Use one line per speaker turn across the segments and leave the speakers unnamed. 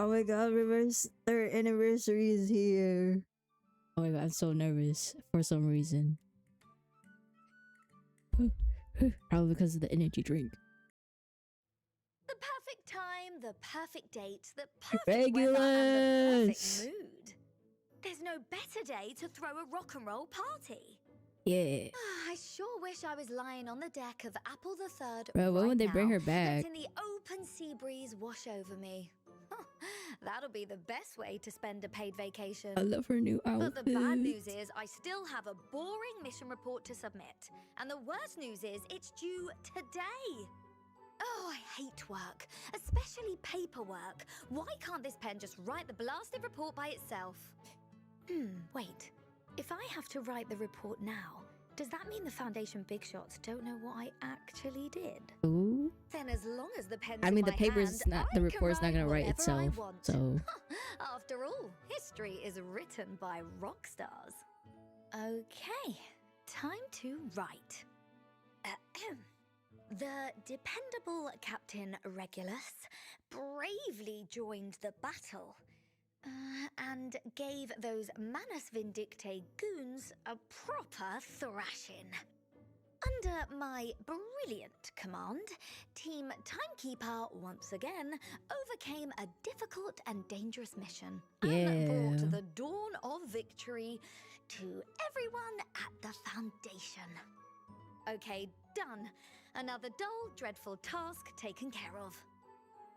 Oh my god, reverse third anniversary is here. Oh my god, I'm so nervous for some reason. Probably because of the energy drink.
The perfect time, the perfect date, the perfect weather, and the perfect mood. There's no better day to throw a rock and roll party.
Yeah.
I sure wish I was lying on the deck of Apple III
Bro, when
right
would they
now,
bring her back?
letting the open sea breeze wash over me. That'll be the best way to spend a paid vacation.
I love her new outfit.
But the bad news is I still have a boring mission report to submit. And the worst news is it's due today. Oh, I hate work, especially paperwork. Why can't this pen just write the blasted report by itself? Wait. If I have to write the report now, does that mean the Foundation big shots don't know what I actually did?
Ooh.
Then as long as the pen's
I mean,
in
the
my
paper's
hand,
not.
I
The
can
report's not gonna write
whatever I
itself.
want.
So.
After all, history is written by rock stars. Okay, time to write. The dependable Captain Regulus bravely joined the battle and gave those Manus Vindictae goons a proper thrashing. Under my brilliant command, Team Timekeeper once again overcame a difficult and dangerous mission and brought the dawn of victory to everyone at the Foundation. Okay, done. Another dull, dreadful task taken care of.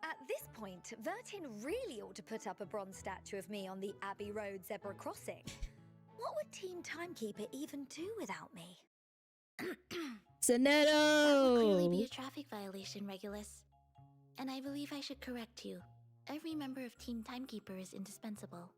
At this point, Vertin really ought to put up a bronze statue of me on the Abbey Road zebra crossing. What would Team Timekeeper even do without me?
Sonetto!
That would clearly be a traffic violation, Regulus. And I believe I should correct you. Every member of Team Timekeeper is indispensable.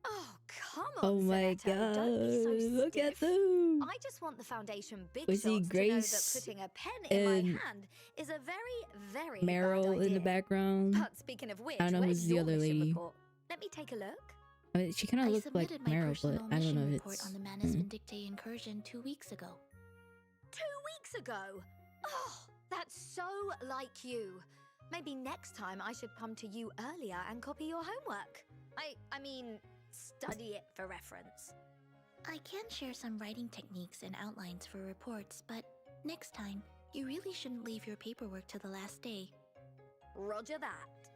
Oh, come on,
Oh my
Sonetto, don't be so
god! Look
stiff.
at them!
I just want the Foundation big
We see
shots to know that
Grace
putting a pen in my
and
hand is a very, very
Meryl
bad idea.
in the background.
But speaking of which,
I don't know
where's
who's the
your
other
mission
lady.
report? Let me take a look.
I mean, she kind of
I
looks like
submitted my
Meryl, but
personal
I don't
mission
know if
report
it's.
on the Manus Vindictae incursion 2 weeks ago.
2 weeks ago? Oh, that's so like you. Maybe next time I should come to you earlier and copy your homework. I mean, study it for reference.
I can share some writing techniques and outlines for reports, but next time, you really shouldn't leave your paperwork to the last day.
Roger that.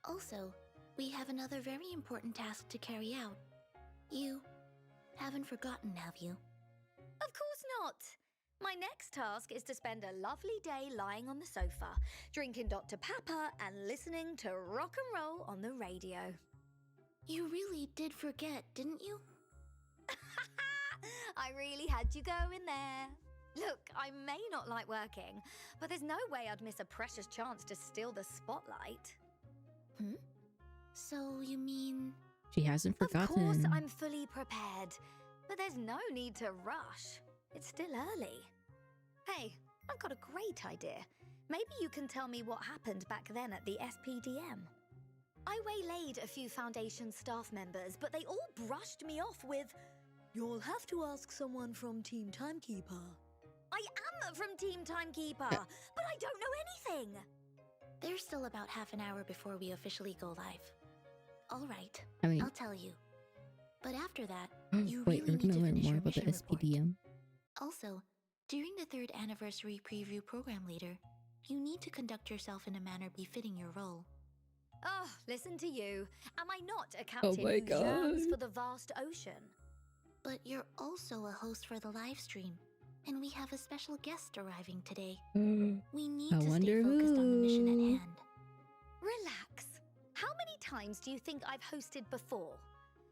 Also, we have another very important task to carry out. You haven't forgotten, have you?
Of course not. My next task is to spend a lovely day lying on the sofa, drinking Dr. Pepper and listening to rock and roll on the radio.
You really did forget, didn't you?
I really had you going there. Look, I may not like working, but there's no way I'd miss a precious chance to steal the spotlight.
So you mean...
She hasn't forgotten.
Of course I'm fully prepared, but there's no need to rush. It's still early. Hey, I've got a great idea. Maybe you can tell me what happened back then at the SPDM. I waylaid a few Foundation staff members, but they all brushed me off with, "You'll have to ask someone from Team Timekeeper." I am from Team Timekeeper, but I don't know anything.
There's still about half an hour before we officially go live. All right,
I mean,
I'll tell you. But after that, you
wait,
really
we're
need
gonna
to
learn
finish
more
your
about the
mission report.
SPDM.
Also, during the 3rd anniversary preview program later, you need to conduct yourself in a manner befitting your role.
Oh, listen to you. Am I not a captain
my
who yearns
God.
for the vast ocean?
But you're also a host for the live stream, and we have a special guest arriving today. We need
I
to stay
wonder
focused on the mission at
who.
hand.
Relax. How many times do you think I've hosted before?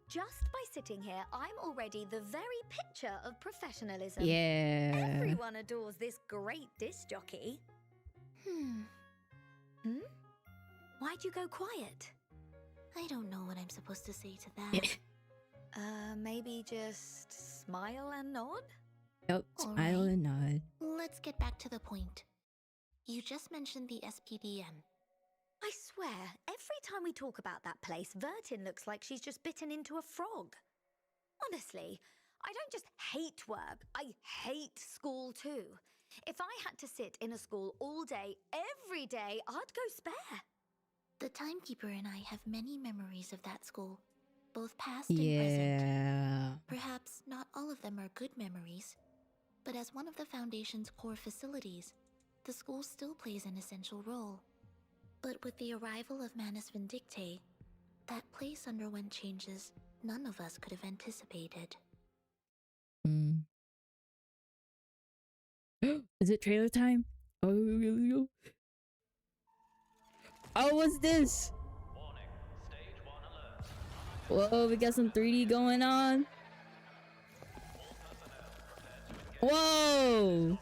Just by sitting here, I'm already the very picture of professionalism.
Yeah.
Everyone adores this great disc jockey. Why'd you go quiet?
I don't know what I'm supposed to say to that.
Maybe just smile and nod?
Yep,
All
smile
right.
and nod.
Let's get back to the point. You just mentioned the SPDM.
I swear, every time we talk about that place, Vertin looks like she's just bitten into a frog. Honestly, I don't just hate work, I hate school too. If I had to sit in a school all day, every day, I'd go spare.
The timekeeper and I have many memories of that school, both past and present.
Yeah.
Perhaps not all of them are good memories, but as one of the Foundation's core facilities, the school still plays an essential role. But with the arrival of Manus Vindicte, that place underwent changes none of us could have anticipated.
Mm. Is it trailer time? Oh, let's go. Oh, what's this?
Warning, stage 1 alert.
Whoa, we got some 3D going on. Whoa!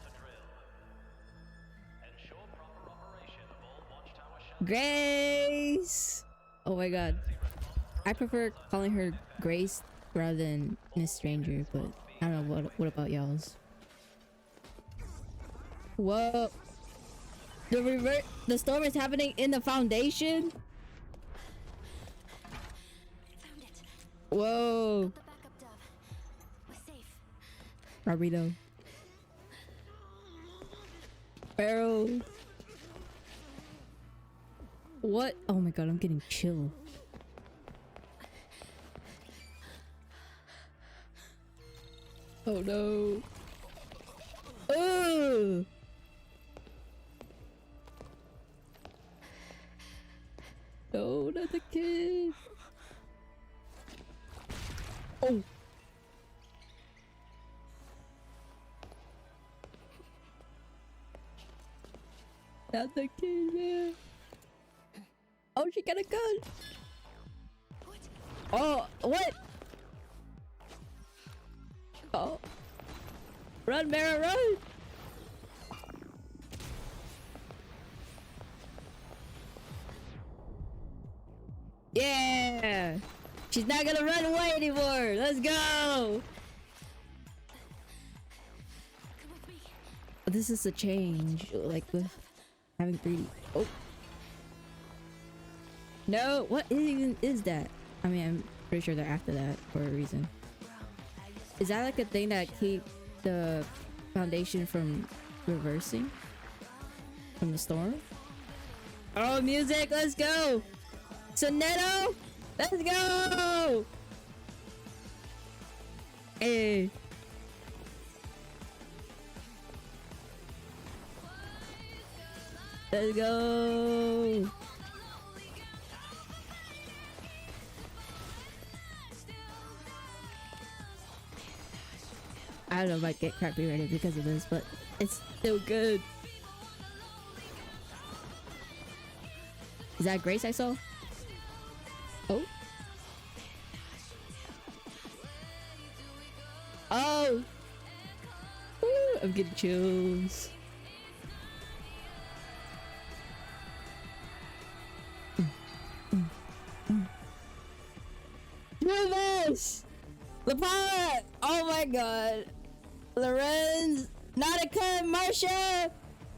Ensure proper operation of all watchtower shelters.
Grace! Oh my god. I prefer calling her Grace rather than Miss Stranger, but I don't know, what about y'all's? Whoa! The storm is happening in the Foundation?
Found it.
Whoa!
The backup dove. We're safe.
Barbito. Barrel. What? Oh my god, I'm getting chill. Oh no. Ugh. No, not the kid. Oh. Not the kid, man. Oh, she got a gun. Oh, what? Oh. Run, Mara, run! Yeah! She's not gonna run away anymore! Let's go!
Come with me.
This is a change, like with having 3D. Oh. No, what even is that? I mean, I'm pretty sure they're after that for a reason. Is that like a thing that keep the Foundation from reversing from the storm? Oh, music, let's go! Soneto, let's go! Hey. Let's go! I don't know if I get copyrighted because of this, but it's still good. Is that Grace I saw? Oh. Oh! Woo, I'm getting chills. Rivers! Lapala! Oh my god. Lorenz, Nautica, Marsha,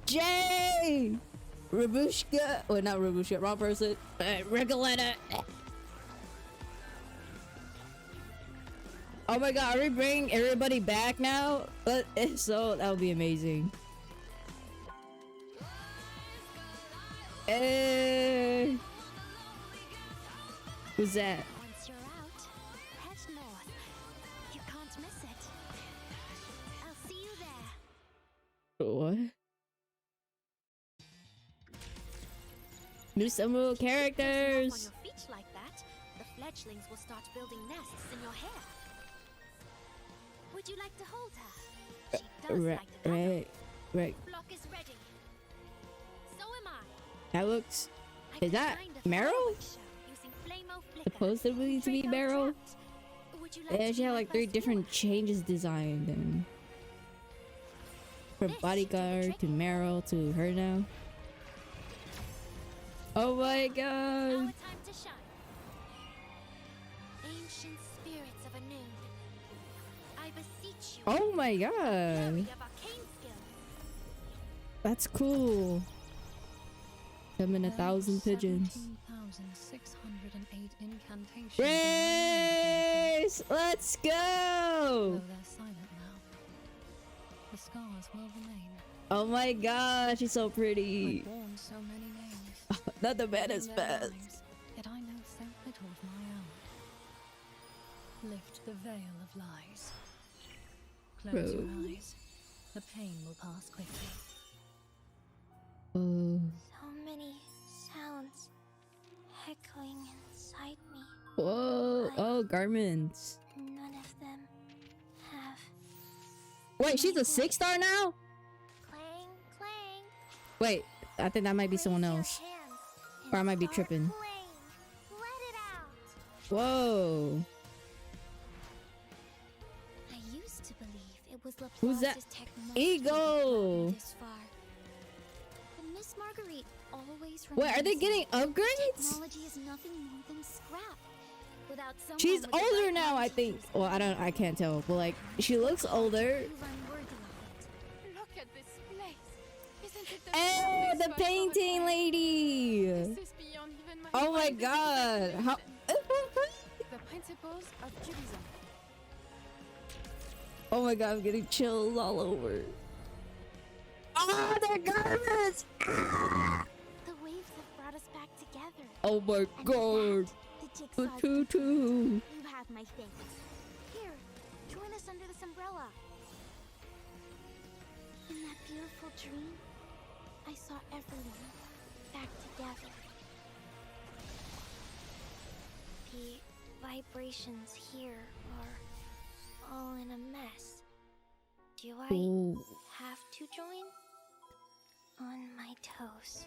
Jay, Rabushka. Well, not Rabushka, wrong person. Recoletta. Oh my god, are we bringing everybody back now? If so, that would be amazing. Hey. Who's that?
Once you're out, head north. You can't miss it. I'll see you there.
What? New Samu characters.
On your feet like that, the fledglings will start building nests in your hair. Would you like to hold her? She does like to cuddle.
Right.
Block is ready. So am I.
That looks.
I
Is that
designed a
Meryl?
fireworks show using Flamo flicker.
Supposedly to be
Draco
Meryl.
trapped. Would you like
Yeah,
to
she
be
had
my
like 3
first
different
viewer?
changes designed, and from
This should do the
bodyguard
trick.
to Meryl to her now. Oh my
Our
god!
time to shine. Ancient spirits of Anoon, I beseech you.
Oh my
Flurry
god!
of arcane skills.
That's cool. Summon 1,000 pigeons.
17,608 incantations.
Grace! Let's
Though
go!
they're silent now, the scars will remain.
Oh my gosh, she's so
I've
pretty.
borne so many names.
Not the man is
living their
best.
lives, yet I know so little of my own. Lift the veil of lies. Close your
Bro.
eyes. The pain will pass quickly.
Oh.
So many sounds echoing inside me.
Whoa. Oh, garments.
None of them have
Wait, she's a 6-star now?
clang, clang.
Wait, I think that might be someone
Raise your
else.
hands
Or I
and
might be
start
tripping.
playing. Let it out.
Whoa.
I used to believe it was
Who's that?
Laplace's technology
Ego.
that brought me this far. But Miss Marguerite always
Wait, are they
reminds
getting
me
upgrades?
technology is nothing more than scrap. Without someone
She's
with the
older
right
now, I
knowledge
think.
to
Well, I can't tell, but like she looks older.
prove unworthy of it.
Look at this place. Isn't it the
Oh,
perfect
the
spot for a
painting
camp?
lady.
This is beyond even my
Oh my
wildest
god. How
imagination. The principles of Judaism.
Oh my god, I'm getting chills all over. Oh, their garments.
The waves have brought us back together.
Oh my
And
god.
the
The
jigsaw's
tutu.
You have my thanks. Here, join us under this umbrella. In that beautiful dream, I saw everyone back together. The vibrations here are all in a mess. Do I
Ooh.
have to join? On my toes.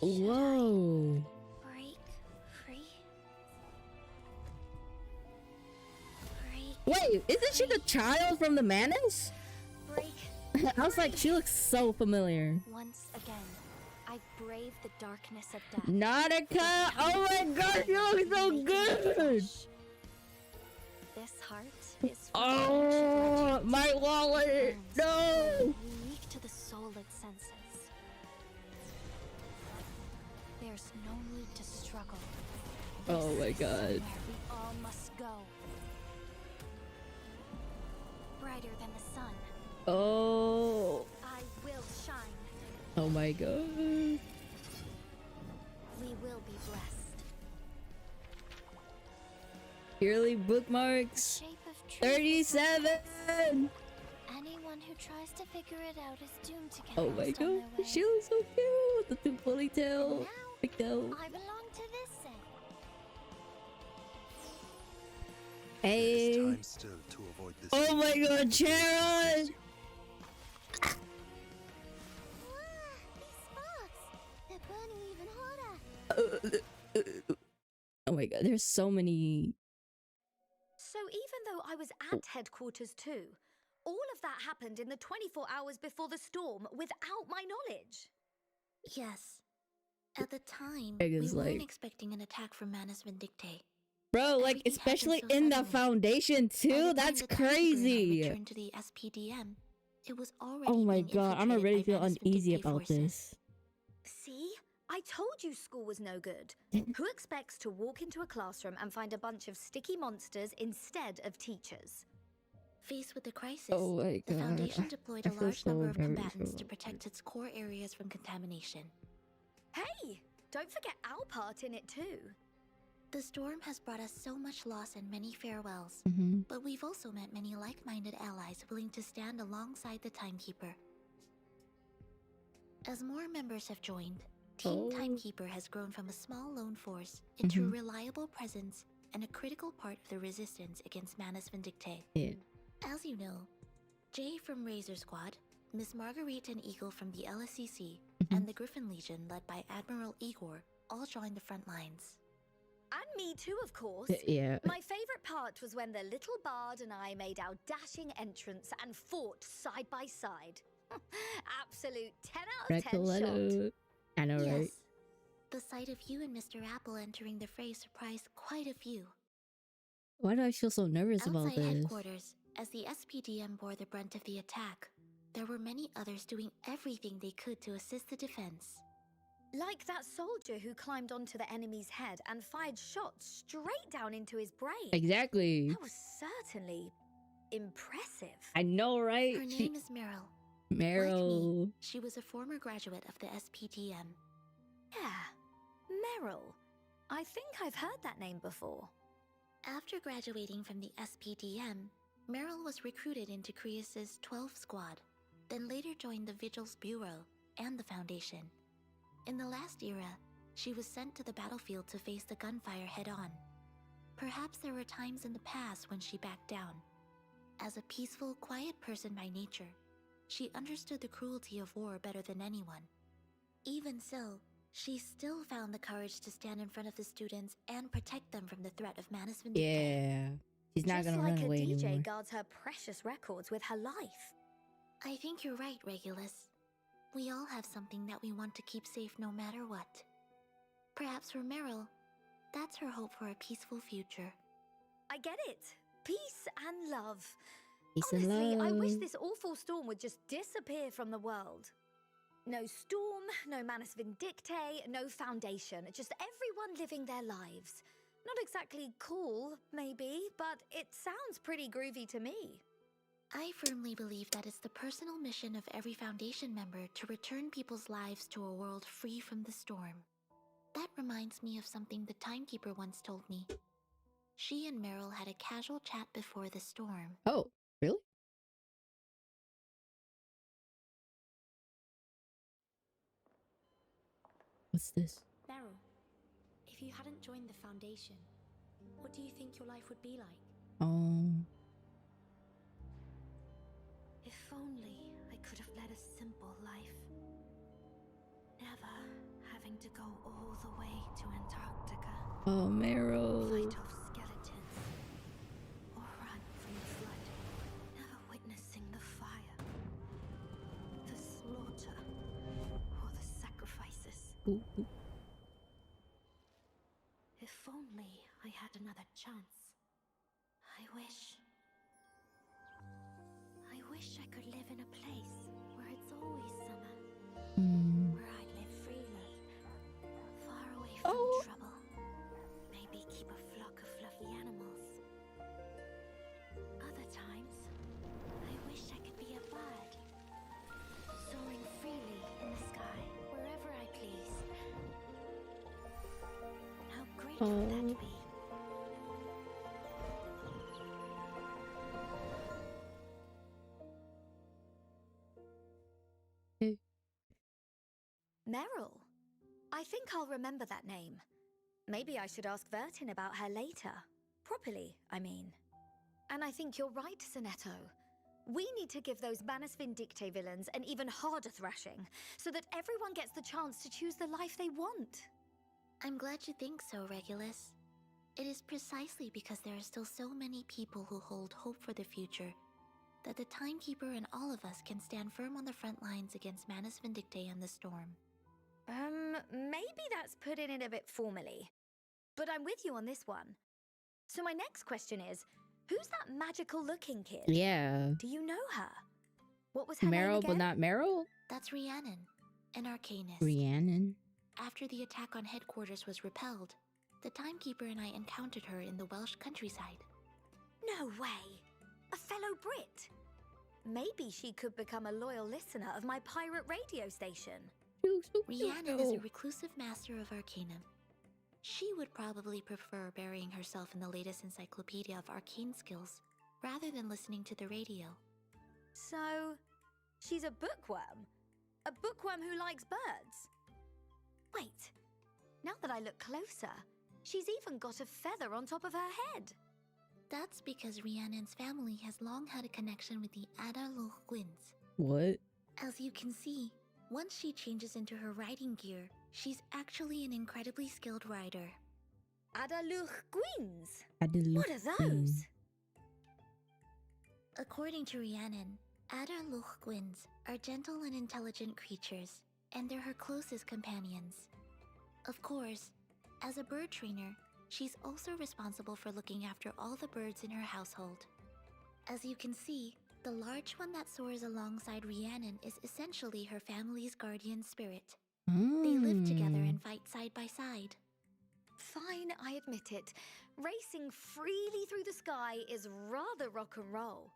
Whoa.
Break free? Break.
Wait, isn't she the child from the Manus?
Break.
I was like, she looks so familiar.
Once again, I brave the darkness of death.
Nautica! Oh my god, she looks so good!
This heart is from
Oh,
ancient
my
legends.
wallet!
Burns,
No!
unique to the soul it senses. There's no need to struggle.
Oh
This
my
is
god.
somewhere we all must go. Brighter than the sun,
Oh.
I will shine.
Oh my god.
We will be blessed.
Yearly bookmarks.
Shape of truth is
37!
anyone who tries to figure it out is doomed to get
Oh my
lost on
god.
their way.
She looks so cute with the two ponytail.
Now,
Big tail.
I belong to this set.
Hey.
Time still to avoid this.
Oh my god, Sharon!
These sparks! They're burning even hotter.
Oh my god, there's so many.
So even though I was at headquarters too, all of that happened in the 24 hours before the storm without my knowledge.
Yes. At the time,
Egg
we
is
weren't
like-
expecting an attack from Manus Vindicte.
Bro, like,
Everything happened
especially
so
in the
suddenly.
foundation
By
too?
the time
That's
the Timekeeper and I
crazy!
returned to the SPDM, it was already
Oh my
being
god, I'm
infiltrated
already
by
feel
Manus
uneasy
Vindicte
about
forces.
this.
See? I told you school was no good. Who expects to walk into a classroom and find a bunch of sticky monsters instead of teachers?
Faced with the crisis,
Oh my
the
god.
Foundation deployed
I
a
feel
large
so
number of
very
combatants
so
to protect its core areas from contamination.
Hey, don't forget our part in it too.
The storm has brought us so much loss and many farewells,
Mm-hmm.
but we've also met many like-minded allies willing to stand alongside the Timekeeper. As more members have joined, Team
Oh.
Timekeeper has grown from a small lone force into a
Mhm.
reliable presence and a critical part of the resistance against Manus Vindicte.
Yeah.
As you know, Jay from Razor Squad, Miss Marguerite and Eagle from the LSCC,
Mhm.
and the Griffin Legion led by Admiral Igor all joined the front lines.
And me too, of course.
Yeah.
My favorite part was when the little bard and I made our dashing entrance and fought side by side. Absolute 10 out of 10 shot.
Recoletto. I know, right?
Yes, the sight of you and Mr. Apple entering the fray surprised quite a few.
Why do I feel so nervous about
Outside
this?
headquarters, as the SPDM bore the brunt of the attack, there were many others doing everything they could to assist the defense.
Like that soldier who climbed onto the enemy's head and fired shots straight down into his brain.
Exactly.
That was certainly impressive.
I know, right?
Her name is Meryl. Like me,
Meryl.
she was a former graduate of the SPTM.
Yeah, Meryl. I think I've heard that name before.
After graduating from the SPDM, Meryl was recruited into Krius's 12 Squad, then later joined the Vigil's Bureau and the Foundation. In the last era, she was sent to the battlefield to face the gunfire head-on. Perhaps there were times in the past when she backed down. As a peaceful, quiet person by nature, she understood the cruelty of war better than anyone. Even so, she still found the courage to stand in front of the students and protect them from the threat of Manus Vindicta.
Yeah. She's not
Just
gonna
like
run
a
away
DJ
anymore.
guards her precious records with her life.
I think you're right, Regulus. We all have something that we want to keep safe no matter what. Perhaps for Meryl, that's her hope for a peaceful future.
I get it. Peace and love.
Peace
Honestly,
and
I wish
love.
this awful storm would just disappear from the world. No storm, no Manus Vindictae, no Foundation. Just everyone living their lives. Not exactly cool, maybe, but it sounds pretty groovy to me.
I firmly believe that it's the personal mission of every Foundation member to return people's lives to a world free from the storm. That reminds me of something the Timekeeper once told me. She and Meryl had a casual chat before the storm.
Oh, really? What's this?
Meryl, if you hadn't joined the Foundation, what do you think your life would be like?
Oh.
If only I could have led a simple life. Never having to go all the way to Antarctica.
Oh, Meryl.
Fight off skeletons. Or run from the flood. Never witnessing the fire. The slaughter. Or the sacrifices.
Ooh, ooh.
If only I had another chance. I wish I could live in a place where it's always summer.
Hmm.
Where I'd live freely. Far away from
Oh.
trouble. Maybe keep a flock of fluffy animals. Other times, I wish I could be a bird. Soaring freely in the sky, wherever I please. How great would that be?
Hey.
Meryl. I think I'll remember that name. Maybe I should ask Vertin about her later. Properly, I mean. And I think you're right, Sonetto. We need to give those Manus Vindictae villains an even harder thrashing, so that everyone gets the chance to choose the life they want.
I'm glad you think so, Regulus. It is precisely because there are still so many people who hold hope for the future that the Timekeeper and all of us can stand firm on the front lines against Manus Vindictae and the storm.
Maybe that's putting it a bit formally. But I'm with you on this one. So my next question is, who's that magical-looking kid?
Yeah.
Do you know her? What was her name
Meryl,
again?
but not Meryl?
That's Rhiannon, an Arcanist.
Rhiannon.
After the attack on headquarters was repelled, the Timekeeper and I encountered her in the Welsh countryside.
No way! A fellow Brit! Maybe she could become a loyal listener of my pirate radio station.
Rhiannon is a reclusive master of Arcanum. She would probably prefer burying herself in the latest encyclopedia of arcane skills, rather than listening to the radio.
So, she's a bookworm? A bookworm who likes birds? Wait, now that I look closer, she's even got a feather on top of her head.
That's because Rhiannon's family has long had a connection with the Ada Loch Gwynns.
What?
As you can see, once she changes into her riding gear, she's actually an incredibly skilled rider.
Adaluch Gwynns?
Adaluch
What are those?
Gwynns.
According to Rhiannon, Ada Loch Gwynns are gentle and intelligent creatures, and they're her closest companions. Of course, as a bird trainer, she's also responsible for looking after all the birds in her household. As you can see, the large one that soars alongside Rhiannon is essentially her family's guardian spirit. They live together
Mm.
and fight side by side.
Fine, I admit it. Racing freely through the sky is rather rock and roll.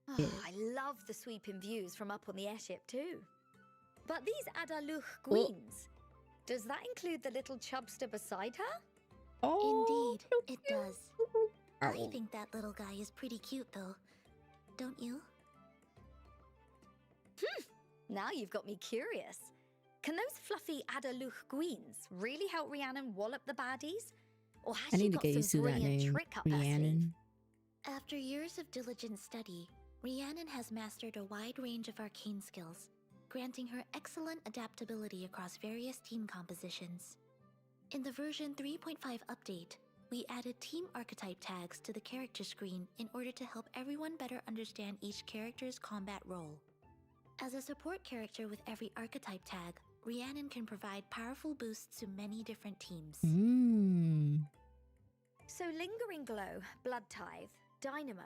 Oh,
Yeah.
I love the sweeping views from up on the airship too. But these Adaluch
Oh.
queens, does that include the little chubster beside her?
Oh,
Indeed,
so
it
cute.
does. I
Ow.
think that little guy is pretty cute, though. Don't you?
Now you've got me curious. Can those fluffy Adaluch queens really help Rhiannon wallop the baddies? Or has
I
she
need to
got
get
some
used to that
brilliant
name,
trick up her sleeve?
Rhiannon.
After years of diligent study, Rhiannon has mastered a wide range of arcane skills, granting her excellent adaptability across various team compositions. In the version 3.5 update, we added team archetype tags to the character screen in order to help everyone better understand each character's combat role. As a support character with every archetype tag, Rhiannon can provide powerful boosts to many different teams.
So Lingering Glow, Blood Tithe, Dynamo.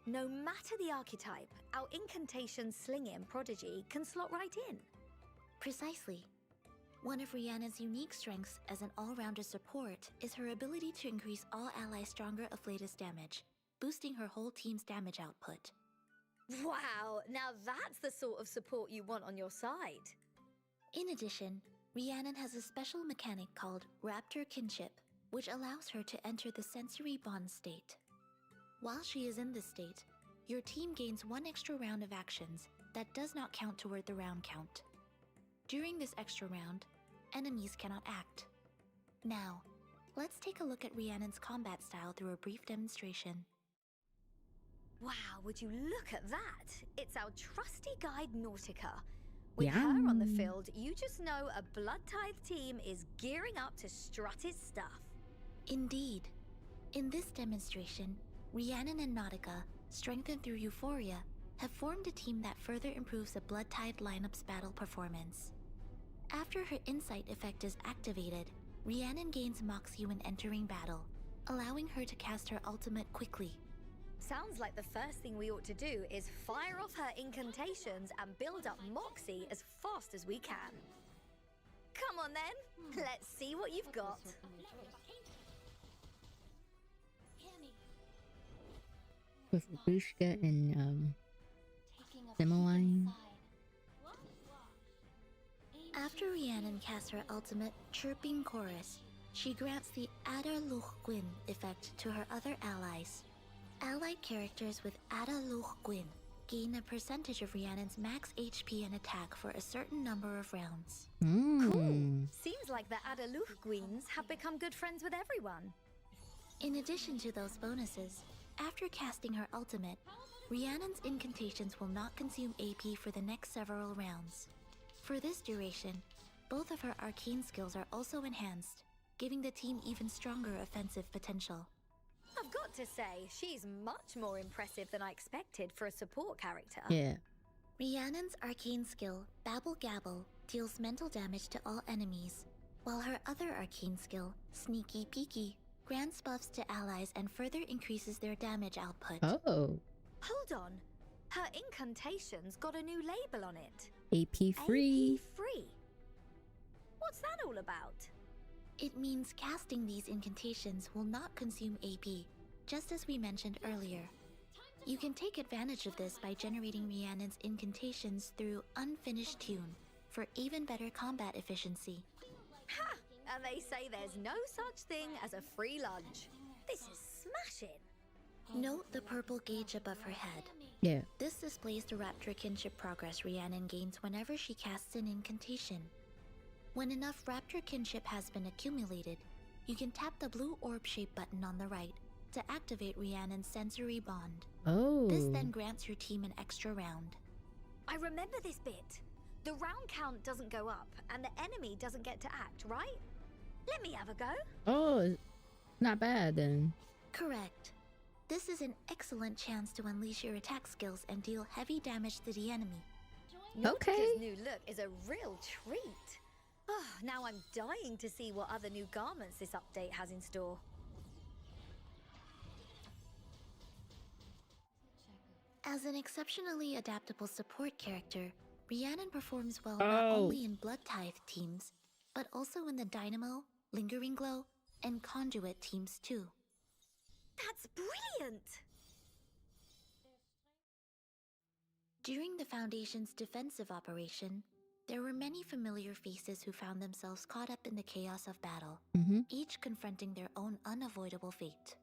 No matter the archetype, our incantation slinging prodigy can slot right in.
Precisely. One of Rhiannon's unique strengths as an all-rounder support is her ability to increase all allies' stronger afflatus damage, boosting her whole team's damage output.
Wow, now that's the sort of support you want on your side.
In addition, Rhiannon has a special mechanic called Raptor Kinship, which allows her to enter the sensory bond state. While she is in this state, your team gains one extra round of actions that does not count toward the round count. During this extra round, enemies cannot act. Now, let's take a look at Rhiannon's combat style through a brief demonstration.
Wow, would you look at that? It's our trusty guide Nautica. With her on the
Yum.
field, you just know a Blood Tithe team is gearing up to strut its stuff.
Indeed. In this demonstration, Rhiannon and Nautica, strengthened through Euphoria, have formed a team that further improves the Blood Tithe lineup's battle performance. After her Insight effect is activated, Rhiannon gains Moxie when entering battle, allowing her to cast her ultimate quickly.
Sounds like the first thing we ought to do is fire off her incantations and build up Moxie as fast as we can. Come on then, let's see what you've got.
With Babushka and Simoline.
After Rhiannon casts her ultimate Chirping Chorus, she grants the Ada Luch Gwyn effect to her other allies. Allied characters with Ada Luch Gwyn gain a percentage of Rhiannon's max HP and attack for a certain number of rounds.
Mm.
Seems like the Adaluch queens have become good friends with everyone.
In addition to those bonuses, after casting her ultimate, Rhiannon's incantations will not consume AP for the next several rounds. For this duration, both of her arcane skills are also enhanced, giving the team even stronger offensive potential.
I've got to say, she's much more impressive than I expected for a support character.
Yeah.
Rhiannon's arcane skill, Babble Gabble, deals mental damage to all enemies, while her other arcane skill, Sneaky Peeky, grants buffs to allies and further increases their damage output.
Oh.
Hold on, her incantation's got a new label on it.
AP free.
AP free. What's that all about?
It means casting these incantations will not consume AP, just as we mentioned earlier. You can take advantage of this by generating Rhiannon's incantations through Unfinished Tune for even better combat efficiency.
Ha! And they say there's no such thing as a free lunch. This is smashing.
Note the purple gauge above her head.
Yeah.
This displays the Raptor Kinship progress Rhiannon gains whenever she casts an incantation. When enough Raptor Kinship has been accumulated, you can tap the blue orb-shaped button on the right to activate Rhiannon's sensory bond.
Oh.
This then grants your team an extra round.
I remember this bit. The round count doesn't go up, and the enemy doesn't get to act, right? Let me have a go.
Oh, not bad then.
Correct. This is an excellent chance to unleash your attack skills and deal heavy damage to the enemy.
Okay.
Nautica's new look is a real treat. Oh, now I'm dying to see what other new garments this update has in store.
As an exceptionally adaptable support character, Rhiannon performs well not
Oh.
only in Blood Tithe teams, but also in the Dynamo, Lingering Glow, and Conduit teams too.
That's brilliant!
During the Foundation's defensive operation, there were many familiar faces who found themselves caught up in the chaos of battle, each confronting their own unavoidable fate.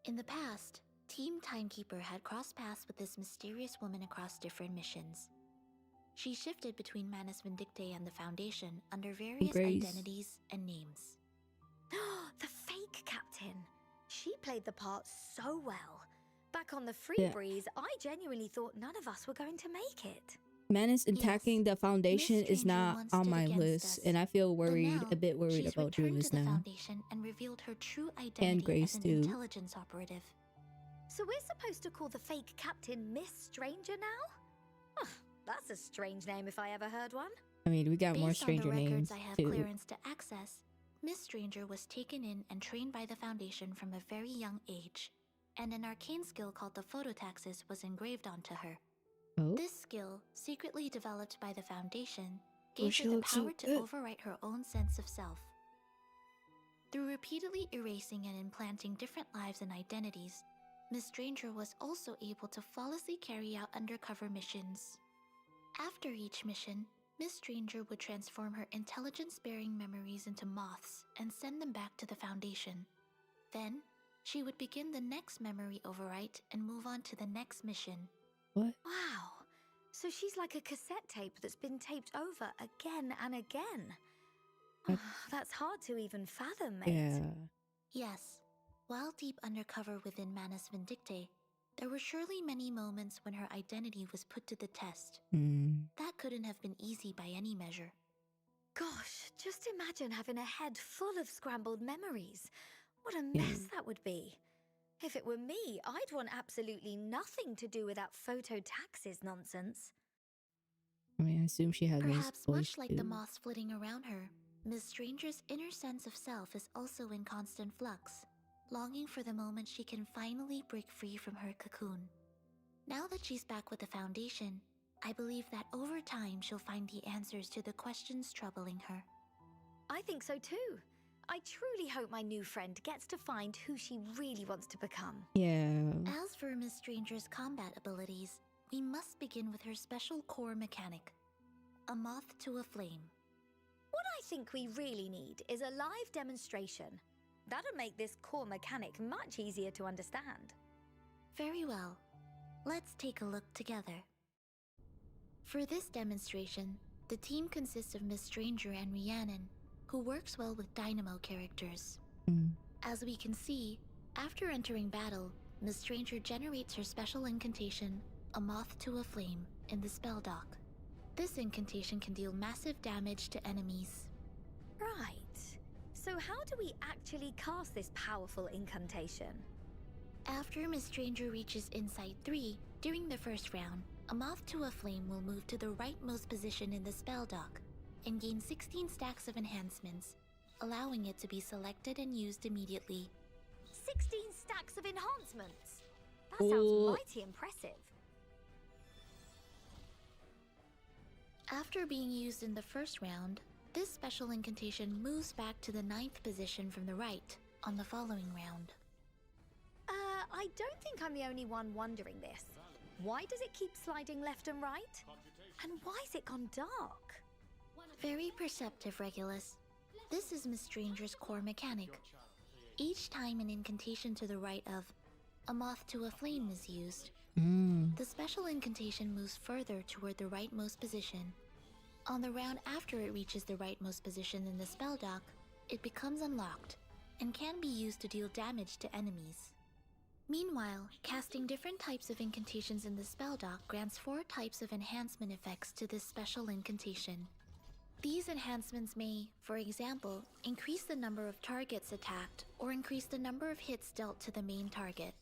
In the past, Team Timekeeper had crossed paths with this mysterious woman across different missions. She shifted between Manus Vindicte and the Foundation under various
Grace.
identities and names.
The fake captain. She played the part so well. Back on the
Yeah.
Freebreeze, I genuinely thought none of us were going to make it.
Manus attacking the Foundation
Miss
is
Stranger
not
once
on
stood
my
against
list,
us,
and I feel
but
worried,
now
a bit worried
she's
about
returned
doing
to
this
the
now.
Foundation and revealed her true identity
Grace
as an
too.
intelligence operative.
So we're supposed to call the fake captain Miss Stranger now? Ugh, that's a strange name if I ever heard one.
I mean, we got more
Based on the
stranger
records
names
I have
too.
clearance to access, Miss Stranger was taken in and trained by the Foundation from a very young age, and an arcane skill called the Phototaxis was engraved onto her.
Oh,
This skill, secretly developed by the Foundation,
Oh,
gave
she
her the
looks so
power to
good.
overwrite her own sense of self. Through repeatedly erasing and implanting different lives and identities, Miss Stranger was also able to flawlessly carry out undercover missions. After each mission, Miss Stranger would transform her intelligence-bearing memories into moths and send them back to the Foundation. Then, she would begin the next memory overwrite and move on to the next mission.
what?
Wow. So she's like a cassette tape that's been taped over again and again.
That-
That's hard to even fathom, mate.
Yeah.
Yes, while deep undercover within Manus Vindicte, there were surely many moments when her identity was put to the test.
Mm.
That couldn't have been easy by any measure.
Gosh, just imagine having a head full of scrambled memories. What a mess that would be. If it were me, I'd want absolutely nothing to do with that phototaxis nonsense.
I mean, I assume she has those
Perhaps
voice
much like the
too.
moths flitting around her, Miss Stranger's inner sense of self is also in constant flux, longing for the moment she can finally break free from her cocoon. Now that she's back with the Foundation, I believe that over time she'll find the answers to the questions troubling her.
I think so too. I truly hope my new friend gets to find who she really wants to become.
Yeah.
As for Miss Stranger's combat abilities, we must begin with her special core mechanic, a moth to a flame.
What I think we really need is a live demonstration. That'll make this core mechanic much easier to understand.
Very well. Let's take a look together. For this demonstration, the team consists of Miss Stranger and Rhiannon, who works well with Dynamo characters.
Mm.
As we can see, after entering battle, Miss Stranger generates her special incantation, a moth to a flame, in the spell dock. This incantation can deal massive damage to enemies.
Right. So how do we actually cast this powerful incantation?
After Miss Stranger reaches Insight 3, during the first round, a moth to a flame will move to the rightmost position in the spell dock and gain 16 stacks of enhancements, allowing it to be selected and used immediately.
16 stacks of enhancements! That
Ooh.
sounds mighty impressive.
After being used in the first round, this special incantation moves back to the 9th position from the right on the following round.
I don't think I'm the only one wondering this. Why does it keep sliding left and right? And why's it gone dark?
Very perceptive, Regulus. This is Miss Stranger's core mechanic. Each time an incantation to the right of a moth to a flame is used,
Mm.
the special incantation moves further toward the rightmost position. On the round after it reaches the rightmost position in the spell dock, it becomes unlocked and can be used to deal damage to enemies. Meanwhile, casting different types of incantations in the spell dock grants 4 types of enhancement effects to this special incantation. These enhancements may, for example, increase the number of targets attacked or increase the number of hits dealt to the main target.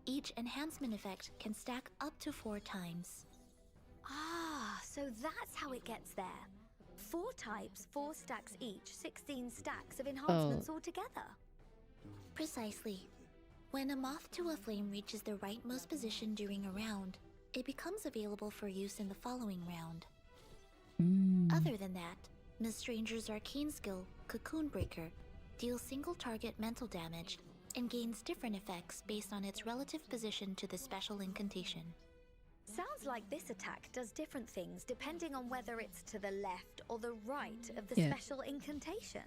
Each enhancement effect can stack up to 4 times.
Ah, so that's how it gets there. 4 types, 4 stacks each, 16 stacks of enhancements altogether.
Precisely. When a moth to a flame reaches the rightmost position during a round, it becomes available for use in the following round.
Mm.
Other than that, Miss Stranger's arcane skill, Cocoon Breaker, deals single target mental damage and gains different effects based on its relative position to the special incantation.
Sounds like this attack does different things depending on whether it's to the left or the right of the
Yeah.
special incantation.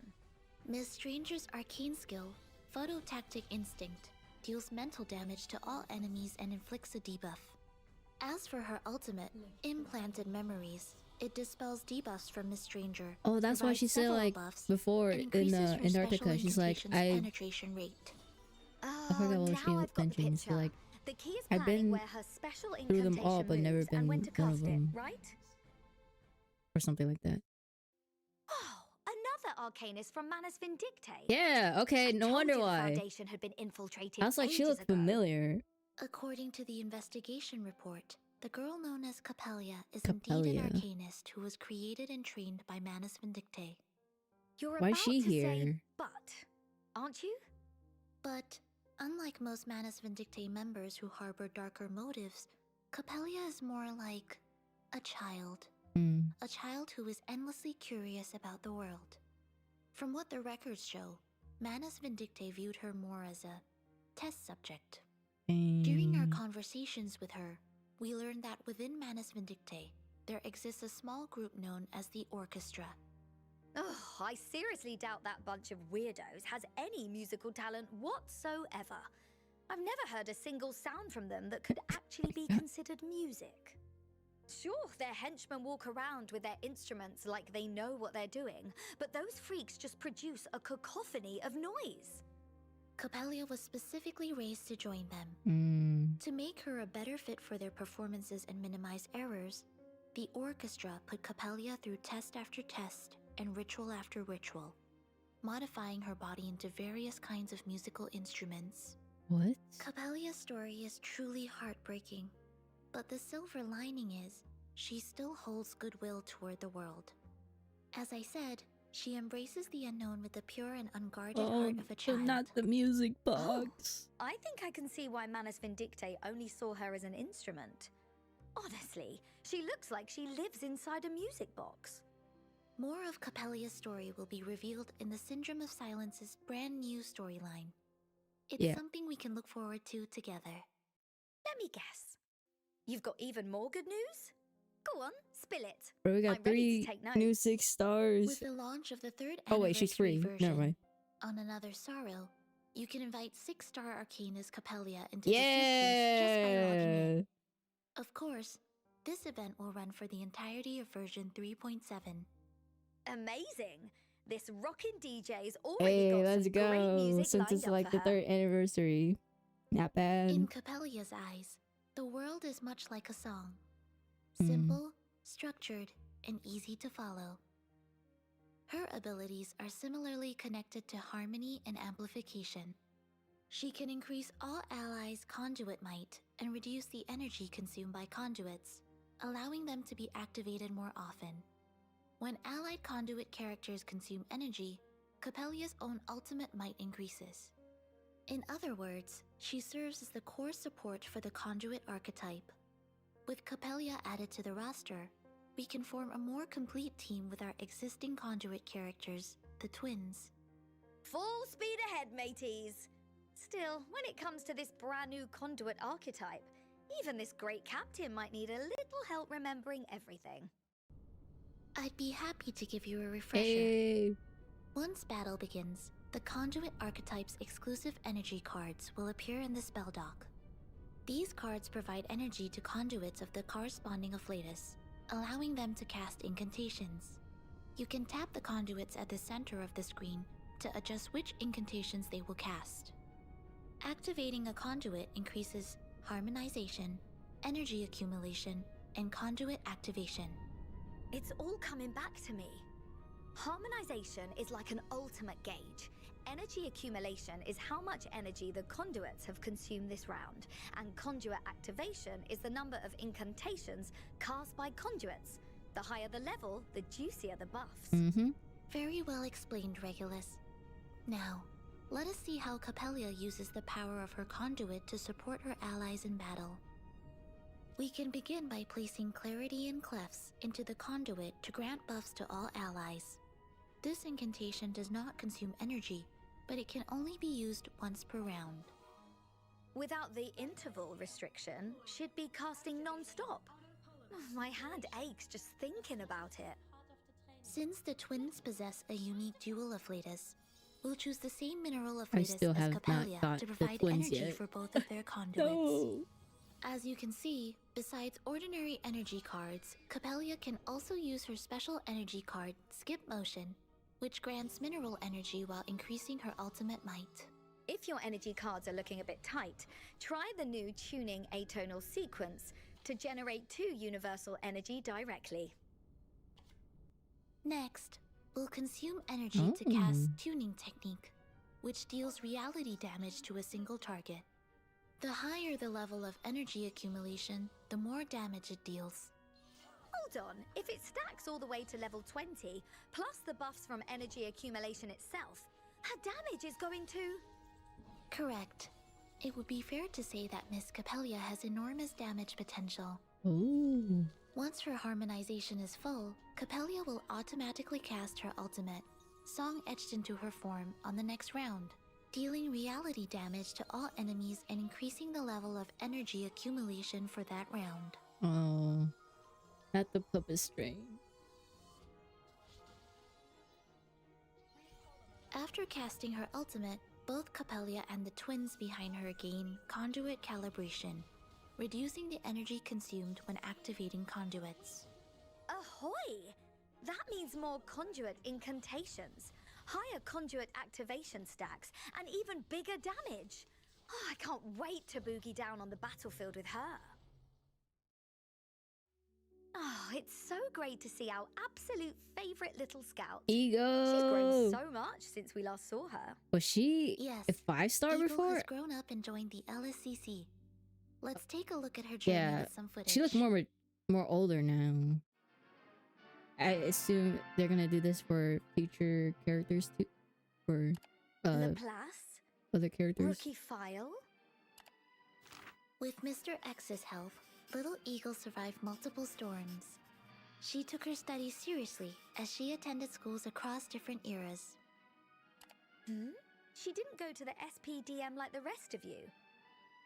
Miss Stranger's arcane skill, Phototactic Instinct, deals mental damage to all enemies and inflicts a debuff. As for her ultimate, Implanted Memories, it dispels debuffs from Miss Stranger.
Oh, that's why
provides
she said
several
like
buffs,
before
and
in
increases her
Antarctica,
special
she's like,
incantation's
I
penetration rate.
Oh,
forgot what
now
she
I've got the
mentioned. She
picture.
like
The key is
I've
planning
been
where her special
through them
incantation
all, but never
moves and
been
when to
one of
cast it,
them.
right?
or something like that.
Oh, another Arcanist from Manus Vindicte.
Yeah. Okay.
I
No
told
wonder
you the
why.
Foundation had been infiltrated.
I was like, she
ages
looked
ago.
familiar.
According to the investigation report, the girl known as Capellia is indeed an
Capellia.
arcanist who was created and trained by Manus Vindicte.
You're
Why is
about
she
to say,
here?
but, aren't you?
But, unlike most Manus Vindicte members who harbor darker motives, Capellia is more like a child.
Hmm.
A child who is endlessly curious about the world. From what the records show, Manus Vindicte viewed her more as a test subject. During our
Mm.
conversations with her, we learned that within Manus Vindicte, there exists a small group known as the Orchestra.
Oh, I seriously doubt that bunch of weirdos has any musical talent whatsoever. I've never heard a single sound from them that could actually be considered music. Sure, their henchmen walk around with their instruments like they know what they're doing, but those freaks just produce a cacophony of noise.
Capellia was specifically raised to join them.
Mm.
To make her a better fit for their performances and minimize errors, the orchestra put Capellia through test after test and ritual after ritual, modifying her body into various kinds of musical instruments.
What?
Capellia's story is truly heartbreaking, but the silver lining is she still holds goodwill toward the world. As I said, she embraces the unknown with the pure and unguarded
Oh,
heart of a
but
child.
not the music box.
I think I can see why Manus Vindicte only saw her as an instrument. Honestly, she looks like she lives inside a music box.
More of Capellia's story will be revealed in the Syndrome of Silence's brand new storyline. It's
Yeah.
something we can look forward to together.
Let me guess. You've got even more good news? Go on, spill it.
Bro, we got
I'm ready to
3
take notes.
new 6 stars.
With the launch of the third
Oh wait, she's
anniversary
free.
version,
Never mind.
On Another Sorrow, you can invite 6-star Arcanist Capellia into the sequence just by logging
Yeah.
in. Of course, this event will run for the entirety of version 3.7.
Amazing. This rockin' DJ's already
Hey,
got
let's
some great
go.
music
Since
lined
it's
up
like
for
the
her.
3rd anniversary. Not bad.
In Capellia's eyes, the world is much like a song.
Mm.
Simple, structured, and easy to follow. Her abilities are similarly connected to harmony and amplification. She can increase all allies' conduit might and reduce the energy consumed by conduits, allowing them to be activated more often. When allied conduit characters consume energy, Capellia's own ultimate might increases. In other words, she serves as the core support for the conduit archetype. With Capellia added to the roster, we can form a more complete team with our existing conduit characters, the twins.
Full speed ahead, mateys. Still, when it comes to this brand new conduit archetype, even this great captain might need a little help remembering everything.
I'd be happy to give you a refresher.
Hey.
Once battle begins, the conduit archetype's exclusive energy cards will appear in the spell dock. These cards provide energy to conduits of the corresponding afflatus, allowing them to cast incantations. You can tap the conduits at the center of the screen to adjust which incantations they will cast. Activating a conduit increases harmonization, energy accumulation, and conduit activation.
It's all coming back to me. Harmonization is like an ultimate gauge. Energy accumulation is how much energy the conduits have consumed this round, and conduit activation is the number of incantations cast by conduits. The higher the level, the juicier the buffs.
Mm-hmm.
Very well explained, Regulus. Now, let us see how Capellia uses the power of her conduit to support her allies in battle. We can begin by placing Clarity and Clefs into the conduit to grant buffs to all allies. This incantation does not consume energy, but it can only be used once per round.
Without the interval restriction, she'd be casting non-stop. My hand aches just thinking about it.
Since the twins possess a unique dual Afflatus, we'll choose the same mineral
I
Afflatus
still
as
have not
Capelia
got
to
the
provide
twins
energy
yet.
for both of their conduits.
No.
As you can see, besides ordinary energy cards, Capelia can also use her special energy card, Skip Motion, which grants mineral energy while increasing her ultimate might.
If your energy cards are looking a bit tight, try the new tuning atonal sequence to generate 2 universal energy directly.
Next, we'll consume energy to
Oh.
cast Tuning Technique, which deals reality damage to a single target. The higher the level of energy accumulation, the more damage it deals.
Hold on, if it stacks all the way to level 20, plus the buffs from energy accumulation itself, her damage is going to...
Correct. It would be fair to say that Miss Capelia has enormous damage potential.
Ooh.
Once her harmonization is full, Capelia will automatically cast her ultimate, Song Etched into her form, on the next round, dealing reality damage to all enemies and increasing the level of energy accumulation for that round.
Oh. Not the puppet string.
After casting her ultimate, both Capelia and the twins behind her gain Conduit Calibration, reducing the energy consumed when activating conduits.
Ahoy! That means more conduit incantations, higher conduit activation stacks, and even bigger damage. Oh, I can't wait to boogie down on the battlefield with her. Oh, it's so great to see our absolute favorite little scout.
Ego.
She's grown so much since we last saw her.
Was she
Yes,
a 5-star
Eagle
before?
has grown up and joined the LSCC. Let's take a look at her journey
Yeah,
with some footage.
she looks more older now. I assume they're gonna do this for future characters too, for
Laplace,
other characters.
Rookie File.
With Mr. X's help, little Eagle survived multiple storms. She took her studies seriously as she attended schools across different eras.
She didn't go to the SPDM like the rest of you.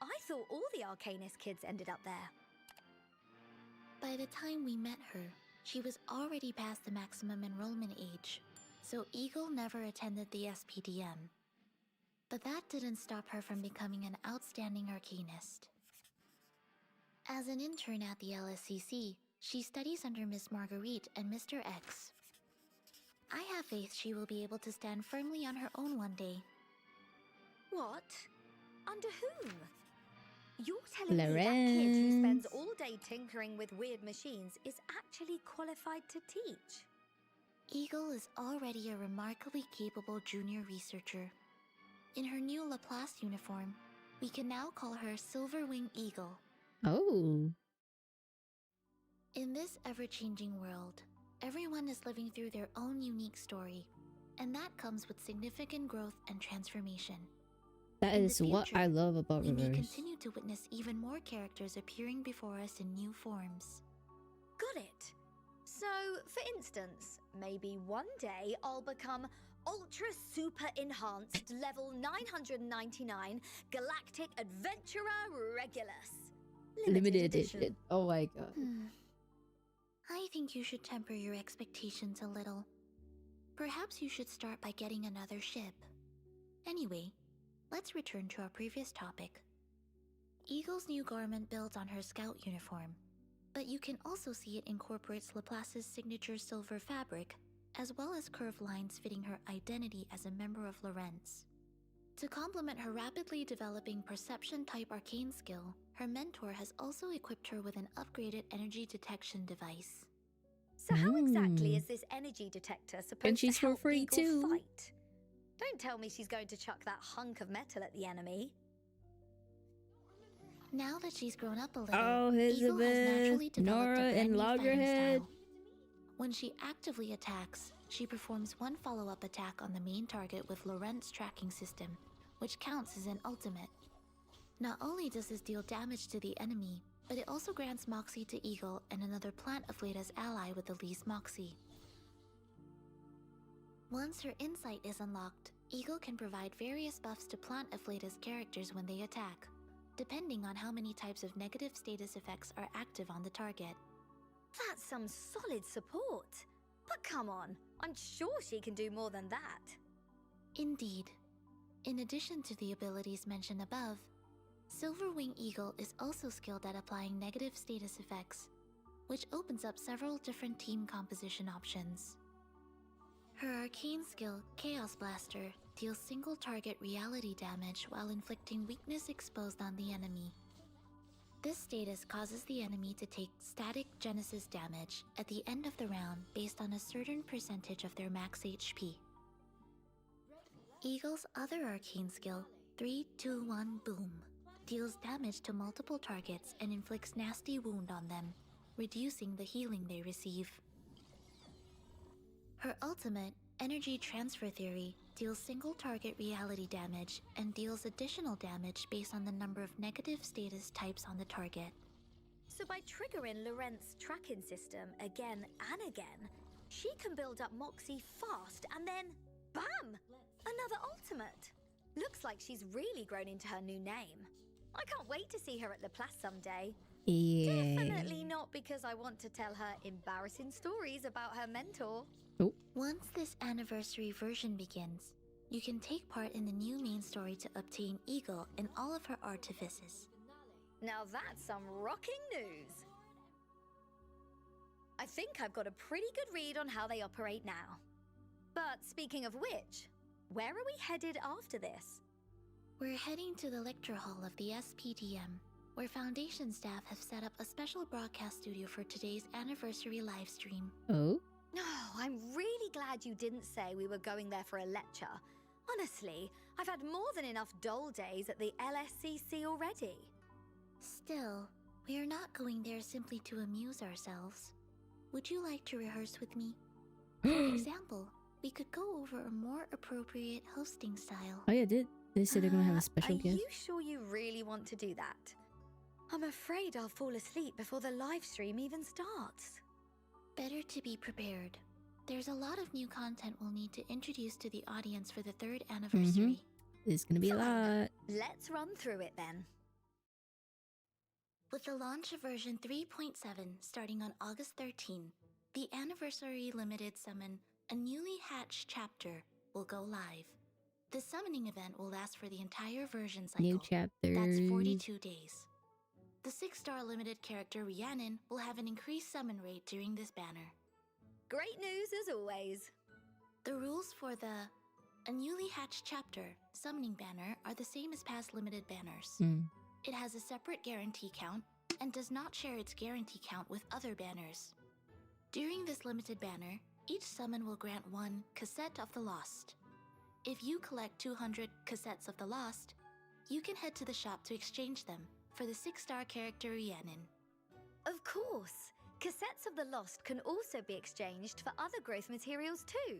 I thought all the Arcanist kids ended up there.
By the time we met her, she was already past the maximum enrollment age, so Eagle never attended the SPDM. But that didn't stop her from becoming an outstanding Arcanist. As an intern at the LSCC, she studies under Miss Marguerite and Mr. X. I have faith she will be able to stand firmly on her own one day.
What? Under whom? You're telling me that kid who spends all day tinkering with weird machines is actually qualified to teach?
Eagle is already a remarkably capable junior researcher. In her new Laplace uniform, we can now call her Silverwing Eagle.
Oh.
In this ever-changing world, everyone is living through their own unique story, and that comes with significant growth and transformation.
That
In the
is what
future,
I love about
We may
Reverse.
continue to witness even more characters appearing before us in new forms.
Got it. So, for instance, maybe one day I'll become Ultra Super Enhanced Level 999 Galactic Adventurer Regulus.
Limited edition. Oh my god.
I think you should temper your expectations a little. Perhaps you should start by getting another ship. Anyway, let's return to our previous topic. Eagle's new garment builds on her scout uniform, but you can also see it incorporates Laplace's signature silver fabric, as well as curved lines fitting her identity as a member of Lorentz. To complement her rapidly developing perception-type arcane skill, her mentor has also equipped her with an upgraded energy detection device.
So how exactly is this energy detector supposed
she's
to
for
help
free
Eagle
too.
fight? Don't tell me she's going to chuck that hunk of metal at the enemy.
Now that she's grown up a little,
Oh,
Eagle has naturally
Elizabeth,
developed
Nora,
a brand
and
new fighting
Loggerhead.
style. When she actively attacks, she performs one follow-up attack on the main target with Lorentz tracking system, which counts as an ultimate. Not only does this deal damage to the enemy, but it also grants Moxie to Eagle and another Plant Afflatus ally with the least Moxie. Once her insight is unlocked, Eagle can provide various buffs to Plant Afflatus characters when they attack, depending on how many types of negative status effects are active on the target.
That's some solid support. But come on, I'm sure she can do more than that.
Indeed. In addition to the abilities mentioned above, Silverwing Eagle is also skilled at applying negative status effects, which opens up several different team composition options. Her arcane skill, Chaos Blaster, deals single target reality damage while inflicting weakness exposed on the enemy. This status causes the enemy to take static Genesis damage at the end of the round based on a certain percentage of their max HP. Eagle's other arcane skill, 3-2-1 Boom, deals damage to multiple targets and inflicts nasty wound on them, reducing the healing they receive. Her ultimate, Energy Transfer Theory, deals single target reality damage and deals additional damage based on the number of negative status types on the target.
So by triggering Lorent's tracking system again and again, she can build up Moxie fast and then BAM! Another ultimate! Looks like she's really grown into her new name. I can't wait to see her at Laplace someday.
Yeah.
Definitely not because I want to tell her embarrassing stories about her mentor.
Once this anniversary version begins, you can take part in the new main story to obtain Eagle and all of her artifices.
Now that's some rocking news. I think I've got a pretty good read on how they operate now. But speaking of which, where are we headed after this?
We're heading to the lecture hall of the SPDM, where Foundation staff have set up a special broadcast studio for today's anniversary livestream.
Oh?
No, I'm really glad you didn't say we were going there for a lecture. Honestly, I've had more than enough dull days at the LSCC already.
Still, we are not going there simply to amuse ourselves. Would you like to rehearse with me? For example, we could go over a more appropriate hosting style.
Oh yeah, they said they're gonna have a special
Are
guest.
you sure you really want to do that? I'm afraid I'll fall asleep before the live stream even starts.
Better to be prepared. There's a lot of new content we'll need to introduce to the audience for the 3rd anniversary.
It's gonna be a lot.
Let's run through it then.
With the launch of version 3.7 starting on August 13, the anniversary limited summon A Newly Hatched Chapter will go live. The summoning event will last for the entire version cycle.
New chapters.
That's 42 days. The 6-star limited character Rhiannon will have an increased summon rate during this banner.
Great news as always.
The rules for the A Newly Hatched Chapter summoning banner are the same as past limited banners. It has a separate guarantee count and does not share its guarantee count with other banners. During this limited banner, each summon will grant 1 Cassette of the Lost. If you collect 200 Cassettes of the Lost, you can head to the shop to exchange them for the 6-star character Rhiannon.
Of course, Cassettes of the Lost can also be exchanged for other growth materials too.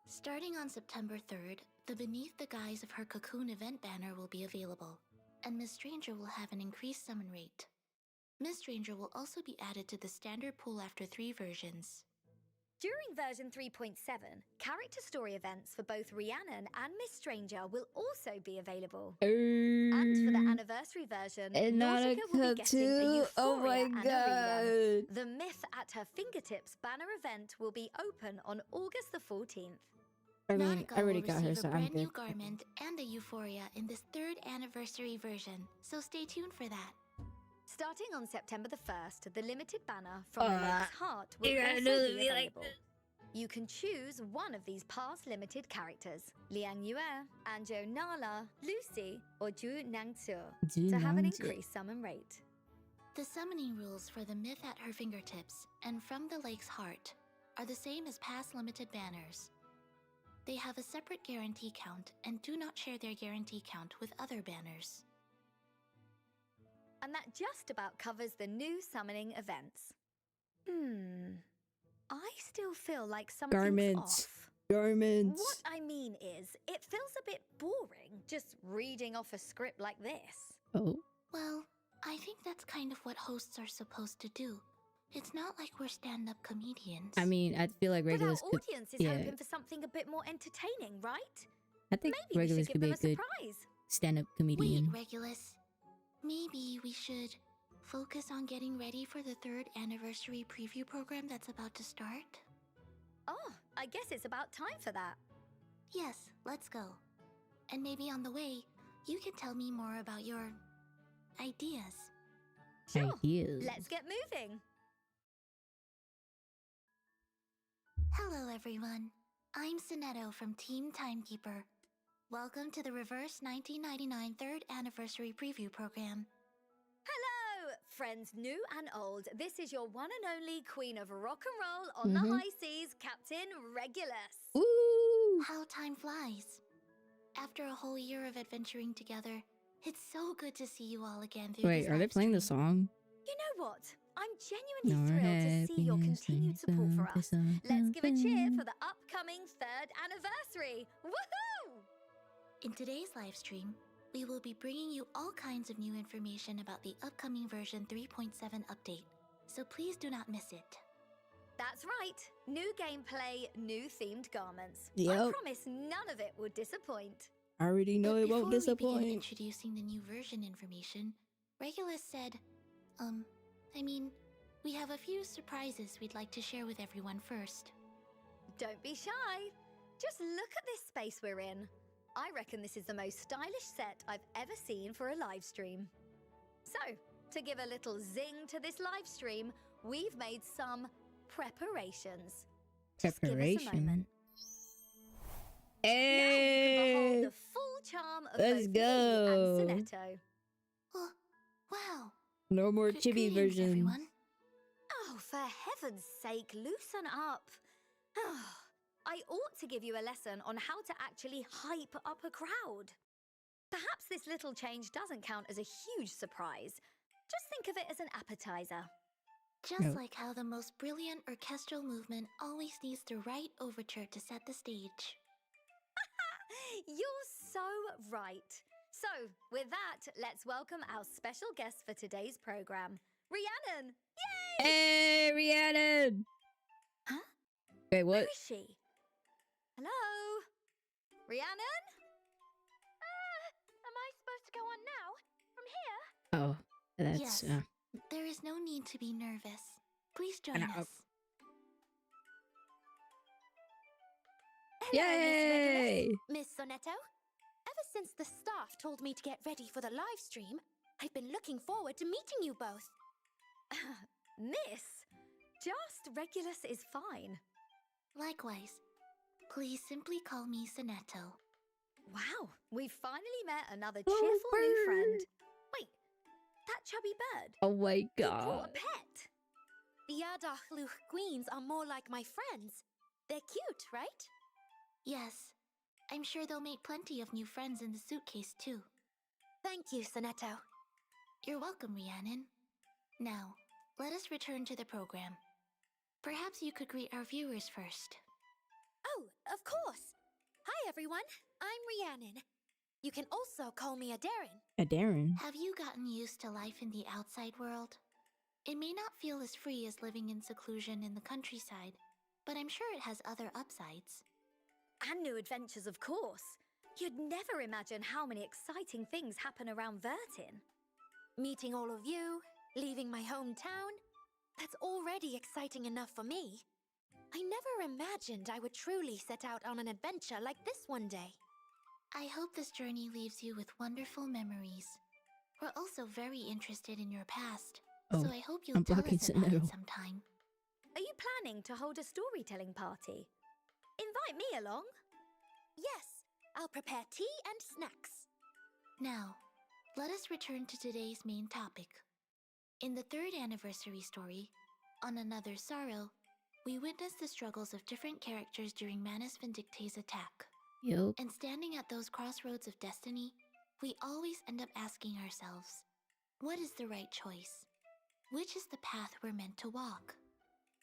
Starting on September 3rd, the Beneath the Guise of Her Cocoon event banner will be available, and Miss Stranger will have an increased summon rate. Miss Stranger will also be added to the standard pool after 3 versions.
During version 3.7, character story events for both Rhiannon and Miss Stranger will also be available. And for the anniversary version,
And
Nausicaa will be getting a Euphoria
oh my
and a rerun.
god.
The Myth at Her Fingertips banner event will be open on August the 14th.
I mean,
Nautica
I already
will
got her,
receive
so
a
I'm
brand new
good.
garment and a Euphoria in this 3rd anniversary version, so stay tuned for that.
Starting on September the 1st, the limited banner from the
Ah,
Lake's Heart will
you gotta
also
do it
be
be like
available. You can choose one of these past limited characters, Liang Yue, Anjo Nala, Lucy, or Zhu Nangzhe, to have an increased summon rate.
The summoning rules for the Myth at Her Fingertips and From the Lake's Heart are the same as past limited banners. They have a separate guarantee count and do not share their guarantee count with other banners.
And that just about covers the new summoning events. I still feel like something's
Garments.
off.
Garments.
What I mean is, it feels a bit boring just reading off a script like this.
Oh.
Well, I think that's kind of what hosts are supposed to do. It's not like we're stand-up comedians.
I mean, I feel like
But our
regulars could.
audience is
yeah.
hoping for something a bit more entertaining, right?
I think
Maybe we
regulars
should
could
give
be
them
a
a
good
surprise.
stand-up
Wait,
comedian.
Regulus. maybe we should focus on getting ready for the 3rd anniversary preview program that's about to start?
Oh, I guess it's about time for that.
Yes, let's go. And maybe on the way, you can tell me more about your ideas.
Sure.
Ideas.
Let's get moving.
Hello, everyone. I'm Sonetto from Team Timekeeper. Welcome to the Reverse 1999 3rd Anniversary Preview Program.
Hello, friends new and old. This is your one and only queen of rock and roll on the
Mhm.
high seas, Captain Regulus.
Woo!
How time flies. After a whole year of adventuring together, it's so good to see you all again through
Wait,
this
are they
live
playing the
stream.
song?
You know what? I'm genuinely thrilled to see your
happiness
continued
leads
support for us.
something,
Let's give a cheer
something.
for the upcoming 3rd anniversary. Woohoo!
In today's live stream, we will be bringing you all kinds of new information about the upcoming version 3.7 update, so please do not miss it.
That's right. New gameplay, new themed garments. I
Yep.
promise none of it would disappoint.
I already know
But
it won't
before we begin
disappoint.
introducing the new version information, Regulus said, we have a few surprises we'd like to share with everyone first.
Don't be shy. Just look at this space we're in. I reckon this is the most stylish set I've ever seen for a live stream. So, to give a little zing to this live stream, we've made some preparations. Just give us a
Preparation.
moment. Now you can
Hey!
behold the full charm of
Let's
both
go.
me and Sonetto.
Oh, wow.
No more
Good
chibi
greetings,
version.
everyone.
Oh, for heaven's sake, loosen up. I ought to give you a lesson on how to actually hype up a crowd. Perhaps this little change doesn't count as a huge surprise. Just think of it as an appetizer.
Just
No.
like how the most brilliant orchestral movement always needs the right overture to set the stage.
You're so right. So, with that, let's welcome our special guest for today's program, Rhiannon. Yay!
Hey, Rhiannon!
Huh?
Wait,
Where
what?
is she? Hello? Rhiannon?
Am I supposed to go on now? From here?
Oh, that's
Yes. There is no need to be nervous. Please join
know.
us.
Hello,
Yay!
Miss Sonetto. Ever since the staff told me to get ready for the live stream, I've been looking forward to meeting you both.
Miss, just Regulus is fine.
Likewise, please simply call me Sonetto.
Wow, we've finally met another
Oh,
cheerful new friend.
bird.
Wait, that chubby bird?
Oh my
You brought
god.
a pet.
The Yardachluch queens are more like my friends. They're cute, right?
Yes, I'm sure they'll make plenty of new friends in the suitcase too.
Thank you, Sonetto.
You're welcome, Rhiannon. Now, let us return to the program. Perhaps you could greet our viewers first.
Oh, of course. Hi, everyone. I'm Rhiannon. You can also call me Adarin.
A Darren.
Have you gotten used to life in the outside world? It may not feel as free as living in seclusion in the countryside, but I'm sure it has other upsides.
And new adventures, of course. You'd never imagine how many exciting things happen around Vertin.
Meeting all of you, leaving my hometown, that's already exciting enough for me. I never imagined I would truly set out on an adventure like this one day.
I hope this journey leaves you with wonderful memories. We're also very interested in your past, so
Oh,
I hope you'll
I'm
tell
blocking
us about it
Sonetto.
sometime.
Are you planning to hold a storytelling party? Invite me along.
Yes, I'll prepare tea and snacks.
Now, let us return to today's main topic. In the 3rd anniversary story, On Another Sorrow, we witness the struggles of different characters during Manus Vindicte's attack.
Yup.
And standing at those crossroads of destiny, we always end up asking ourselves, what is the right choice? Which is the path we're meant to walk?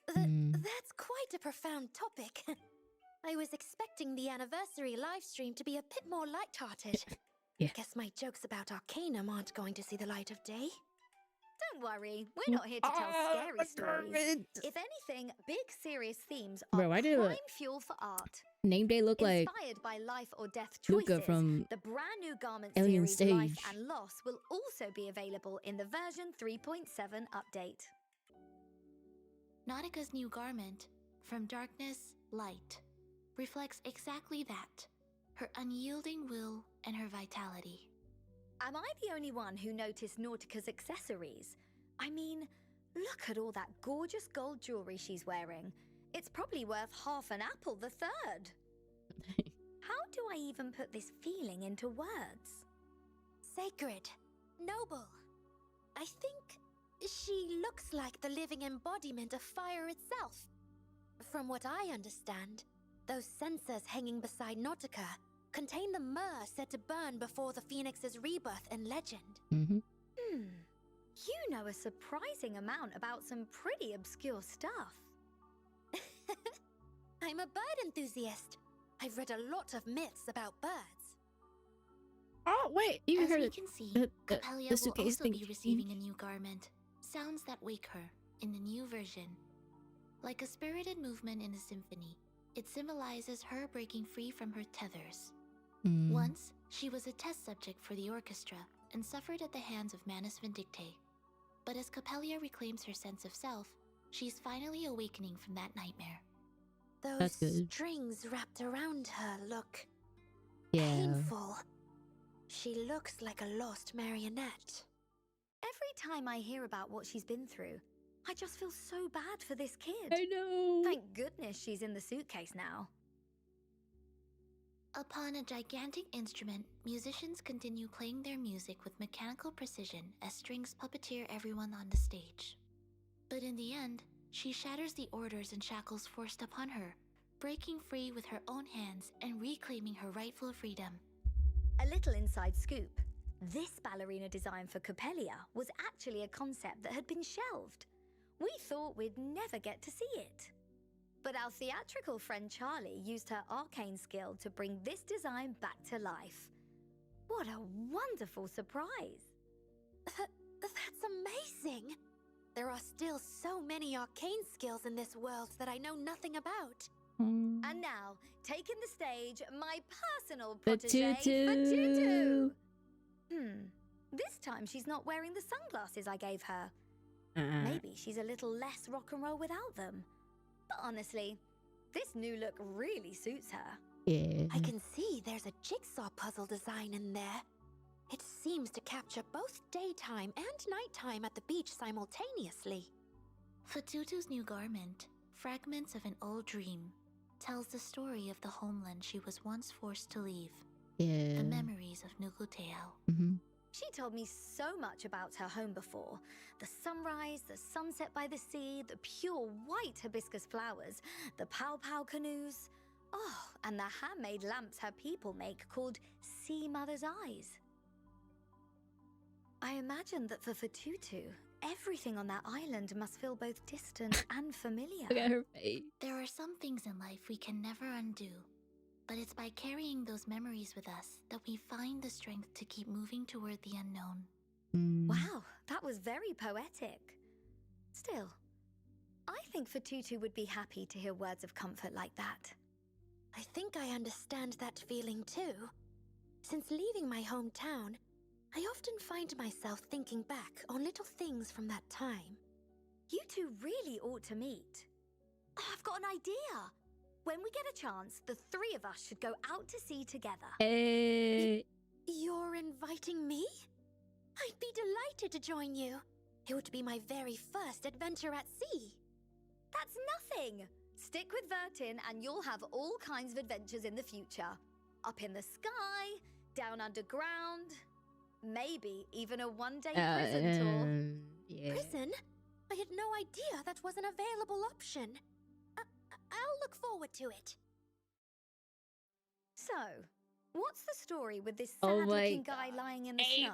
That's quite a profound topic. I was expecting the anniversary live stream to be a bit more light-hearted.
Yeah.
Guess my jokes about Arcanum aren't going to see the light of day.
Don't worry, we're not here to tell scary stories. If anything, big serious themes are
Bro, why did
prime fuel for art.
name day look like
Inspired by life or death choices,
Luca from
the brand new Garment
Alien
series Life
Stage?
and Loss will also be available in the version 3.7 update.
Nautica's new garment, From Darkness, Light, reflects exactly that, her unyielding will and her vitality.
Am I the only one who noticed Nautica's accessories? I mean, look at all that gorgeous gold jewelry she's wearing. It's probably worth half an apple the third. How do I even put this feeling into words?
Sacred. Noble. I think she looks like the living embodiment of fire itself. From what I understand, those censers hanging beside Nautica contain the myrrh said to burn before the Phoenix's rebirth in legend.
Mm-hmm.
You know a surprising amount about some pretty obscure stuff.
I'm a bird enthusiast. I've read a lot of myths about birds.
Oh wait, you
As
heard
we
it.
can see,
the
Capella will
suitcase
also
thing
be receiving a new garment, Sounds That Wake Her, in the new version. Like a spirited movement in a symphony, it symbolizes her breaking free from her tethers.
Mm.
Once, she was a test subject for the orchestra and suffered at the hands of Manus Vindicte. But as Capella reclaims her sense of self, she's finally awakening from that nightmare.
Those
good.
strings wrapped around her look
Yeah.
painful. She looks like a lost marionette.
Every time I hear about what she's been through, I just feel so bad for this kid.
I know.
Thank goodness she's in the suitcase now.
Upon a gigantic instrument, musicians continue playing their music with mechanical precision as strings puppeteer everyone on the stage. But in the end, she shatters the orders and shackles forced upon her, breaking free with her own hands and reclaiming her rightful freedom.
A little inside scoop. This ballerina design for Coppelia was actually a concept that had been shelved. We thought we'd never get to see it. But our theatrical friend Charlie used her arcane skill to bring this design back to life. What a wonderful surprise!
That's amazing! There are still so many arcane skills in this world that I know nothing about.
And now, taking the stage, my personal protege,
Fatutu.
Fatutu. This time she's not wearing the sunglasses I gave her. Maybe she's a little less rock and roll without them. But honestly, this new look really suits her.
Yeah.
I can see there's a jigsaw puzzle design in there. It seems to capture both daytime and nighttime at the beach simultaneously.
Fatutu's new garment, Fragments of an Old Dream, tells the story of the homeland she was once forced to leave,
Yeah.
the memories of Nuguteo.
Mm-hmm.
She told me so much about her home before. The sunrise, the sunset by the sea, the pure white hibiscus flowers, the pow-pow canoes. Oh, and the handmade lamps her people make called Sea Mother's Eyes. I imagine that for Fatutu, everything on that island must feel both distant and familiar.
Look at her face.
There are some things in life we can never undo, but it's by carrying those memories with us that we find the strength to keep moving toward the unknown.
Wow, that was very poetic. Still, I think Fatutu would be happy to hear words of comfort like that.
I think I understand that feeling too. Since leaving my hometown, I often find myself thinking back on little things from that time.
You two really ought to meet. Oh, I've got an idea. When we get a chance, the three of us should go out to sea together.
Hey.
You're inviting me? I'd be delighted to join you. It would be my very first adventure at sea.
That's nothing. Stick with Vertin and you'll have all kinds of adventures in the future. Up in the sky, down underground, maybe even a one-day prison tour.
Yeah.
Prison? I had no idea that was an available option. I'll look forward to it.
So, what's the story with this
Oh
sad-looking
my
guy
God.
lying in the snow?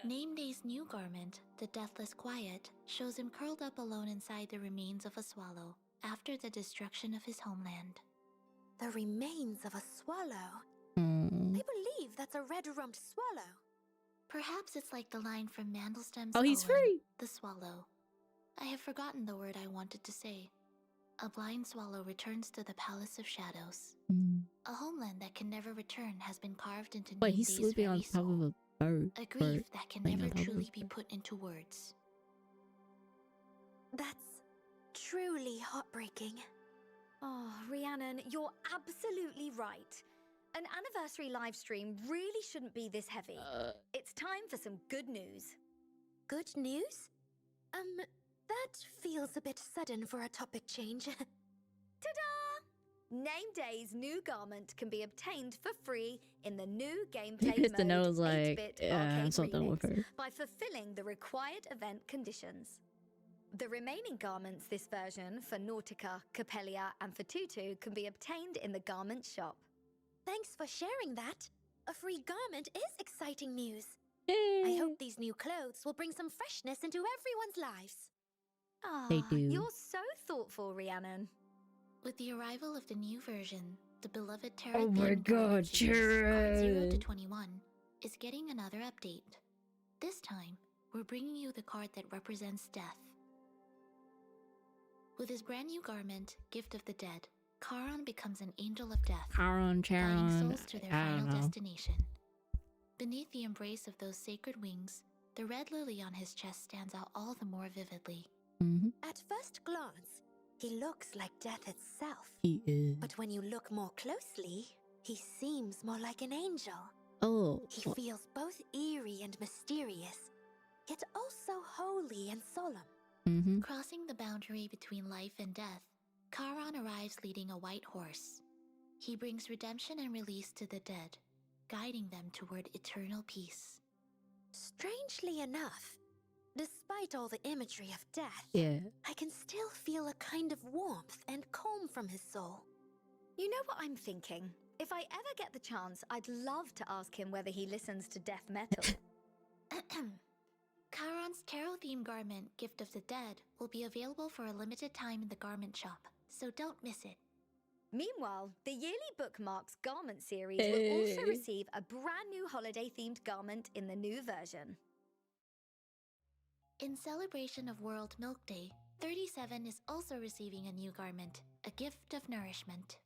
Name Day's new garment, the Deathless Quiet, shows him curled up alone inside the remains of a swallow after the destruction of his homeland.
The remains of a swallow.
Mm.
I believe that's a red-rumped swallow.
Perhaps it's like the line from Mandelstam's
Oh, he's
poem,
free.
The Swallow. I have forgotten the word I wanted to say. A blind swallow returns to the Palace of Shadows. A homeland that can never return has been carved into
Wait, he's
Ningbe's
sleeping
very
on top
soul.
of a bird.
A grief that can
laying
never
on top of a
truly be
bird.
put into words.
That's truly heartbreaking.
Oh, Rhiannon, you're absolutely right. An anniversary live stream really shouldn't be this heavy. It's time for some good news.
Good news? That feels a bit sudden for a topic change.
Ta-da! Name Day's new garment can be obtained for free in the new gameplay
Hit the
mode
nose like,
8-bit
yeah, I'm
arcade
so done with
remix
her.
by fulfilling the required event conditions. The remaining garments this version for Nautica, Capellia, and for Tutu can be obtained in the garment shop.
Thanks for sharing that. A free garment is exciting news.
Yay.
I hope these new clothes will bring some freshness into everyone's lives.
Ah,
They do.
You're so thoughtful, Rhiannon.
With the arrival of the new version, the beloved Terra
Oh my
themed
god,
garment series, Card 0 to
Jared.
21, is getting another update. This time, we're bringing you the card that represents death. With his brand new garment, Gift of the Dead, Charon becomes an angel of death,
Charon,
guiding
Charon.
souls to their
I don't
final
know.
destination. Beneath the embrace of those sacred wings, the red lily on his chest stands out all the more vividly.
At first glance, he looks like death itself.
He is.
But when you look more closely, he seems more like an angel.
Oh.
He feels both eerie and mysterious, yet also holy and solemn.
Crossing the boundary between life and death, Charon arrives leading a white horse. He brings redemption and release to the dead, guiding them toward eternal peace.
Strangely enough, despite all the imagery of death,
Yeah.
I can still feel a kind of warmth and calm from his soul.
You know what I'm thinking? If I ever get the chance, I'd love to ask him whether he listens to death metal.
Charon's tarot-themed garment, Gift of the Dead, will be available for a limited time in the garment shop, so don't miss it.
Meanwhile, the yearly Bookmarks garment series will also receive a brand new holiday-themed garment in the new version.
In celebration of World Milk Day, 37 is also receiving a new garment, a gift of nourishment.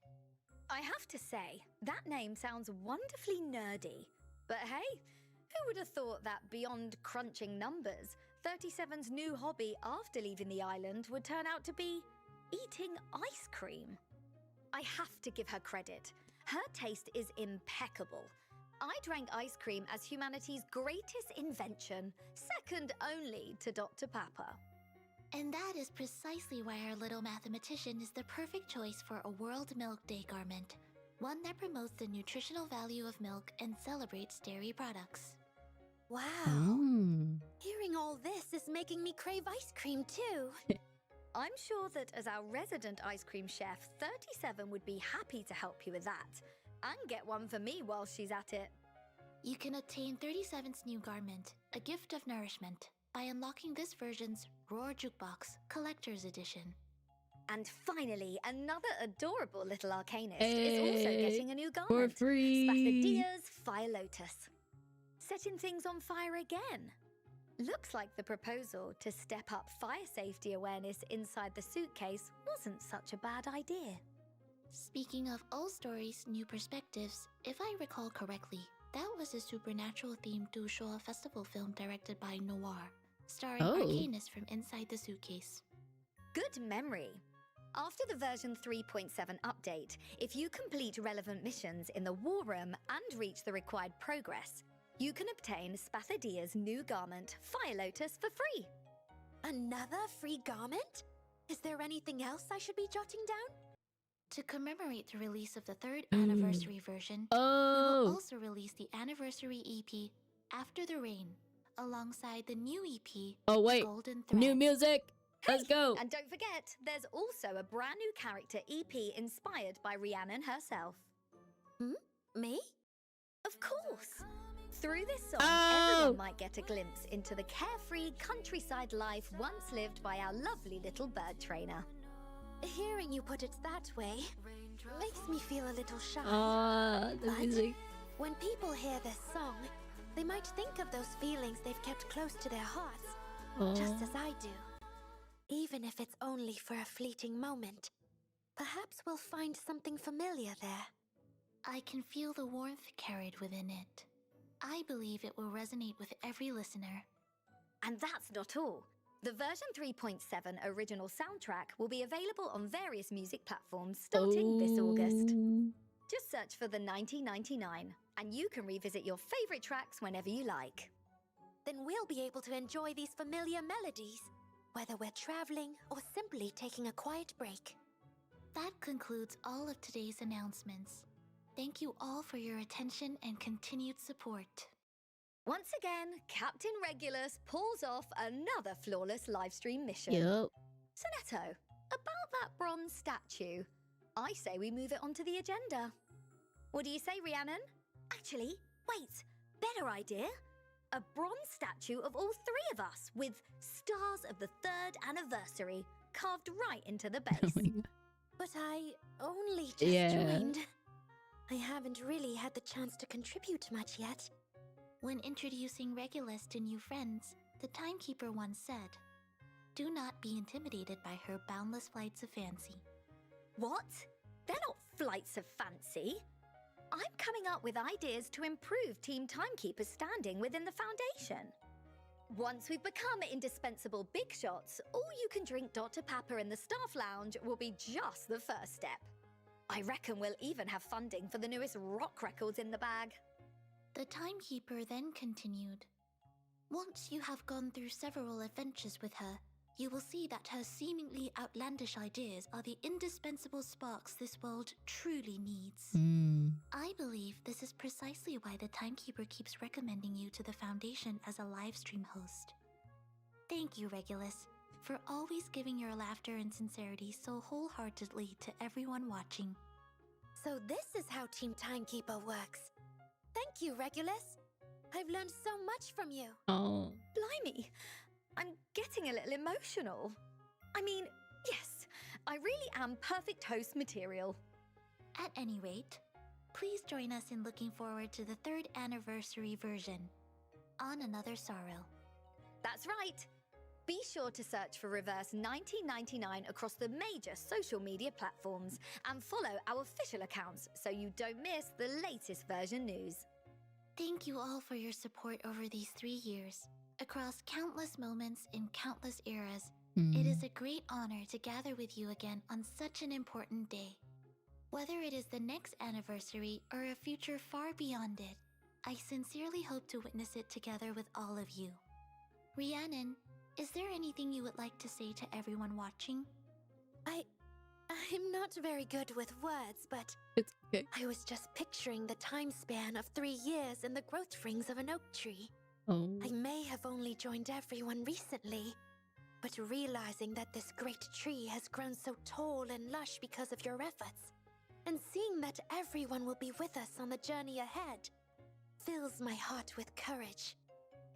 I have to say, that name sounds wonderfully nerdy. But hey, who would have thought that beyond crunching numbers, 37's new hobby after leaving the island would turn out to be eating ice cream? I have to give her credit. Her taste is impeccable. I drank ice cream as humanity's greatest invention, second only to Dr. Pepper.
And that is precisely why our little mathematician is the perfect choice for a World Milk Day garment, one that promotes the nutritional value of milk and celebrates dairy products.
Wow.
Mm.
Hearing all this is making me crave ice cream too.
I'm sure that as our resident ice cream chef, 37 would be happy to help you with that. And get one for me while she's at it.
You can obtain 37's new garment, a gift of nourishment, by unlocking this version's Roar Jukebox Collector's Edition.
And finally, another adorable little arcanist is also
Hey,
getting a new
For
garment.
free.
Spathadia's Fire Lotus. Setting things on fire again. Looks like the proposal to step up fire safety awareness inside the suitcase wasn't such a bad idea.
Speaking of all stories, new perspectives, if I recall correctly, that was a supernatural-themed Dushoa festival film directed by Noir, starring
Oh.
Arcanist from inside the suitcase.
Good memory. After the version 3.7 update, if you complete relevant missions in the War Room and reach the required progress, you can obtain Spathadia's new garment, Fire Lotus, for free.
Another free garment? Is there anything else I should be jotting down?
To commemorate the release of the third anniversary version, we will
Oh.
also release the anniversary EP, After the Rain, alongside the new EP,
Oh wait.
Golden Thread.
New music. Let's
Hey,
go.
And don't forget, there's also a brand new character EP inspired by Rhiannon herself.
Me?
Of course! Through this song,
Oh.
everyone might get a glimpse into the carefree countryside life once lived by our lovely little bird trainer.
Hearing you put it that way makes me feel a little shy.
Ah, the
But
music.
when people hear this song, They might think of those feelings they've kept close to their hearts, just as I do. Even if it's only for a fleeting moment. Perhaps we'll find something familiar there.
I can feel the warmth carried within it. I believe it will resonate with every listener.
And that's not all. The version 3.7 original soundtrack will be available on various music platforms starting this August. Just search for the 1999 and you can revisit your favorite tracks whenever you like.
Then we'll be able to enjoy these familiar melodies, whether we're traveling or simply taking a quiet break.
That concludes all of today's announcements. Thank you all for your attention and continued support.
Once again, Captain Regulus pulls off another flawless livestream mission.
Yup.
Sonetto, about that bronze statue, I say we move it onto the agenda. What do you say, Rhiannon? Actually, wait, better idea. A bronze statue of all three of us with stars of the 3rd anniversary carved right into the base.
Oh my God.
But I only just
Yeah.
joined. I haven't really had the chance to contribute much yet.
When introducing Regulus to new friends, the Timekeeper once said, "Do not be intimidated by her boundless flights of fancy."
What? They're not flights of fancy. I'm coming up with ideas to improve Team Timekeeper's standing within the Foundation. Once we've become indispensable big shots, all you can drink Dr. Pepper in the staff lounge will be just the first step. I reckon we'll even have funding for the newest rock records in the bag.
The Timekeeper then continued, "Once you have gone through several adventures with her, you will see that her seemingly outlandish ideas are the indispensable sparks this world truly needs." I believe this is precisely why the Timekeeper keeps recommending you to the Foundation as a livestream host. Thank you, Regulus, for always giving your laughter and sincerity so wholeheartedly to everyone watching.
So this is how Team Timekeeper works. Thank you, Regulus. I've learned so much from you.
Oh.
Blimey, I'm getting a little emotional. I mean, yes, I really am perfect host material.
At any rate, please join us in looking forward to the 3rd anniversary version, On Another Sorrow.
That's right. Be sure to search for Reverse 1999 across the major social media platforms and follow our official accounts so you don't miss the latest version news.
Thank you all for your support over these 3 years. Across countless moments in countless eras, it is a great honor to gather with you again on such an important day. Whether it is the next anniversary or a future far beyond it, I sincerely hope to witness it together with all of you. Rhiannon, is there anything you would like to say to everyone watching?
I'm not very good with words, but
It's okay.
I was just picturing the time span of 3 years in the growth rings of an oak tree.
Oh.
I may have only joined everyone recently, but realizing that this great tree has grown so tall and lush because of your efforts, and seeing that everyone will be with us on the journey ahead, fills my heart with courage.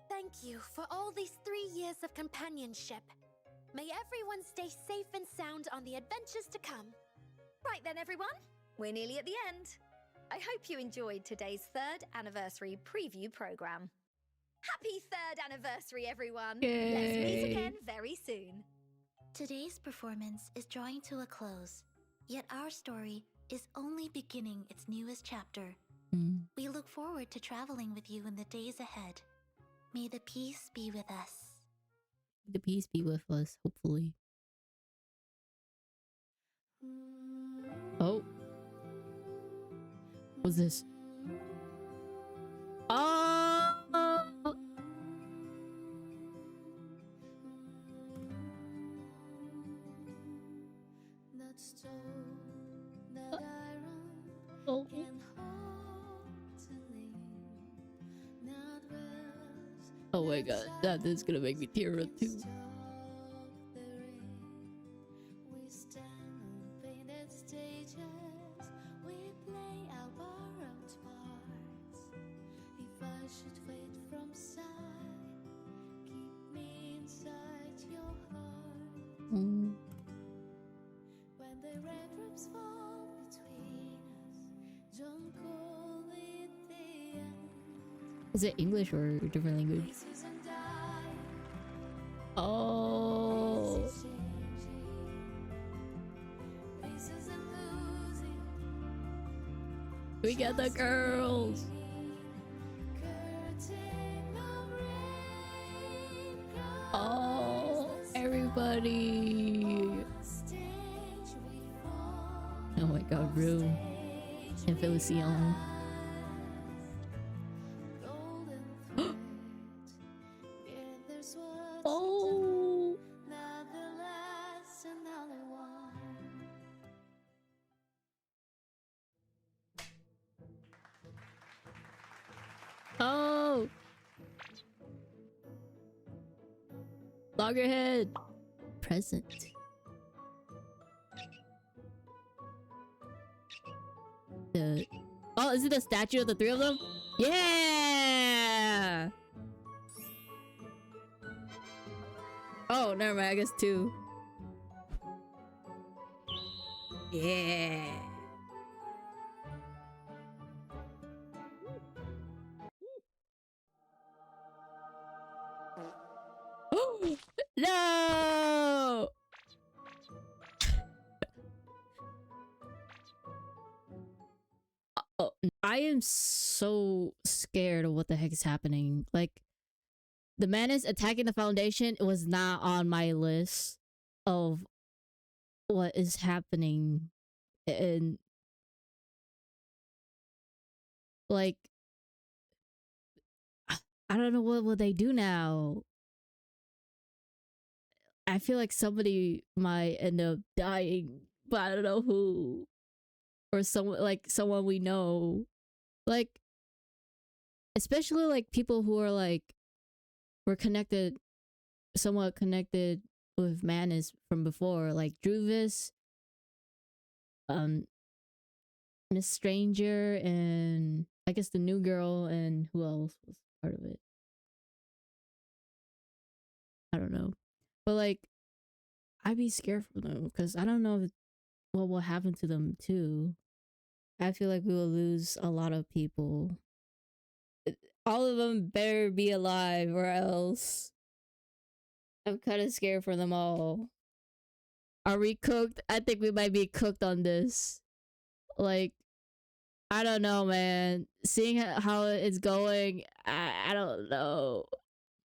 Thank you for all these 3 years of companionship. May everyone stay safe and sound on the adventures to come.
Right then, everyone, we're nearly at the end. I hope you enjoyed today's 3rd anniversary preview program. Happy 3rd anniversary, everyone! Let's meet
Yay.
again very soon.
Today's performance is drawing to a close, yet our story is only beginning its newest chapter. We look forward to traveling with you in the days ahead. May the peace be with us.
The peace be with us, hopefully. Oh. What's this? Oh!
That stone that I run
Oh.
can hold to lean. Not rest,
Oh my god, that is gonna make me tear up too.
stop the rain. We stand on painted stages. We play our borrowed parts. If I should fade from sight, keep me inside your heart.
Mm.
When the raindrops fall between us, don't call it the end.
Is it English or a different language? Oh. We got the girls. Oh, everybody. Oh my god, Rue and Felicion. Oh. Oh. Loggerhead. Present. Oh, is it the statue of the three of them? Yeah. Oh, never mind. I guess two. Yeah. No. Oh, I am so scared of what the heck is happening. Like, the menace attacking the Foundation was not on my list of what is happening. And like, I don't know what will they do now. I feel like somebody might end up dying, but I don't know who. Or someone we know. Like, especially like people who are like, were connected, somewhat connected with Manus from before, like Druvis, Miss Stranger, and I guess the new girl, and who else was part of it? I don't know. But like, I'd be scared for them because I don't know what will happen to them too. I feel like we will lose a lot of people. All of them better be alive or else. I'm kind of scared for them all. Are we cooked? I think we might be cooked on this. Like, I don't know, man. Seeing how it's going, I don't know.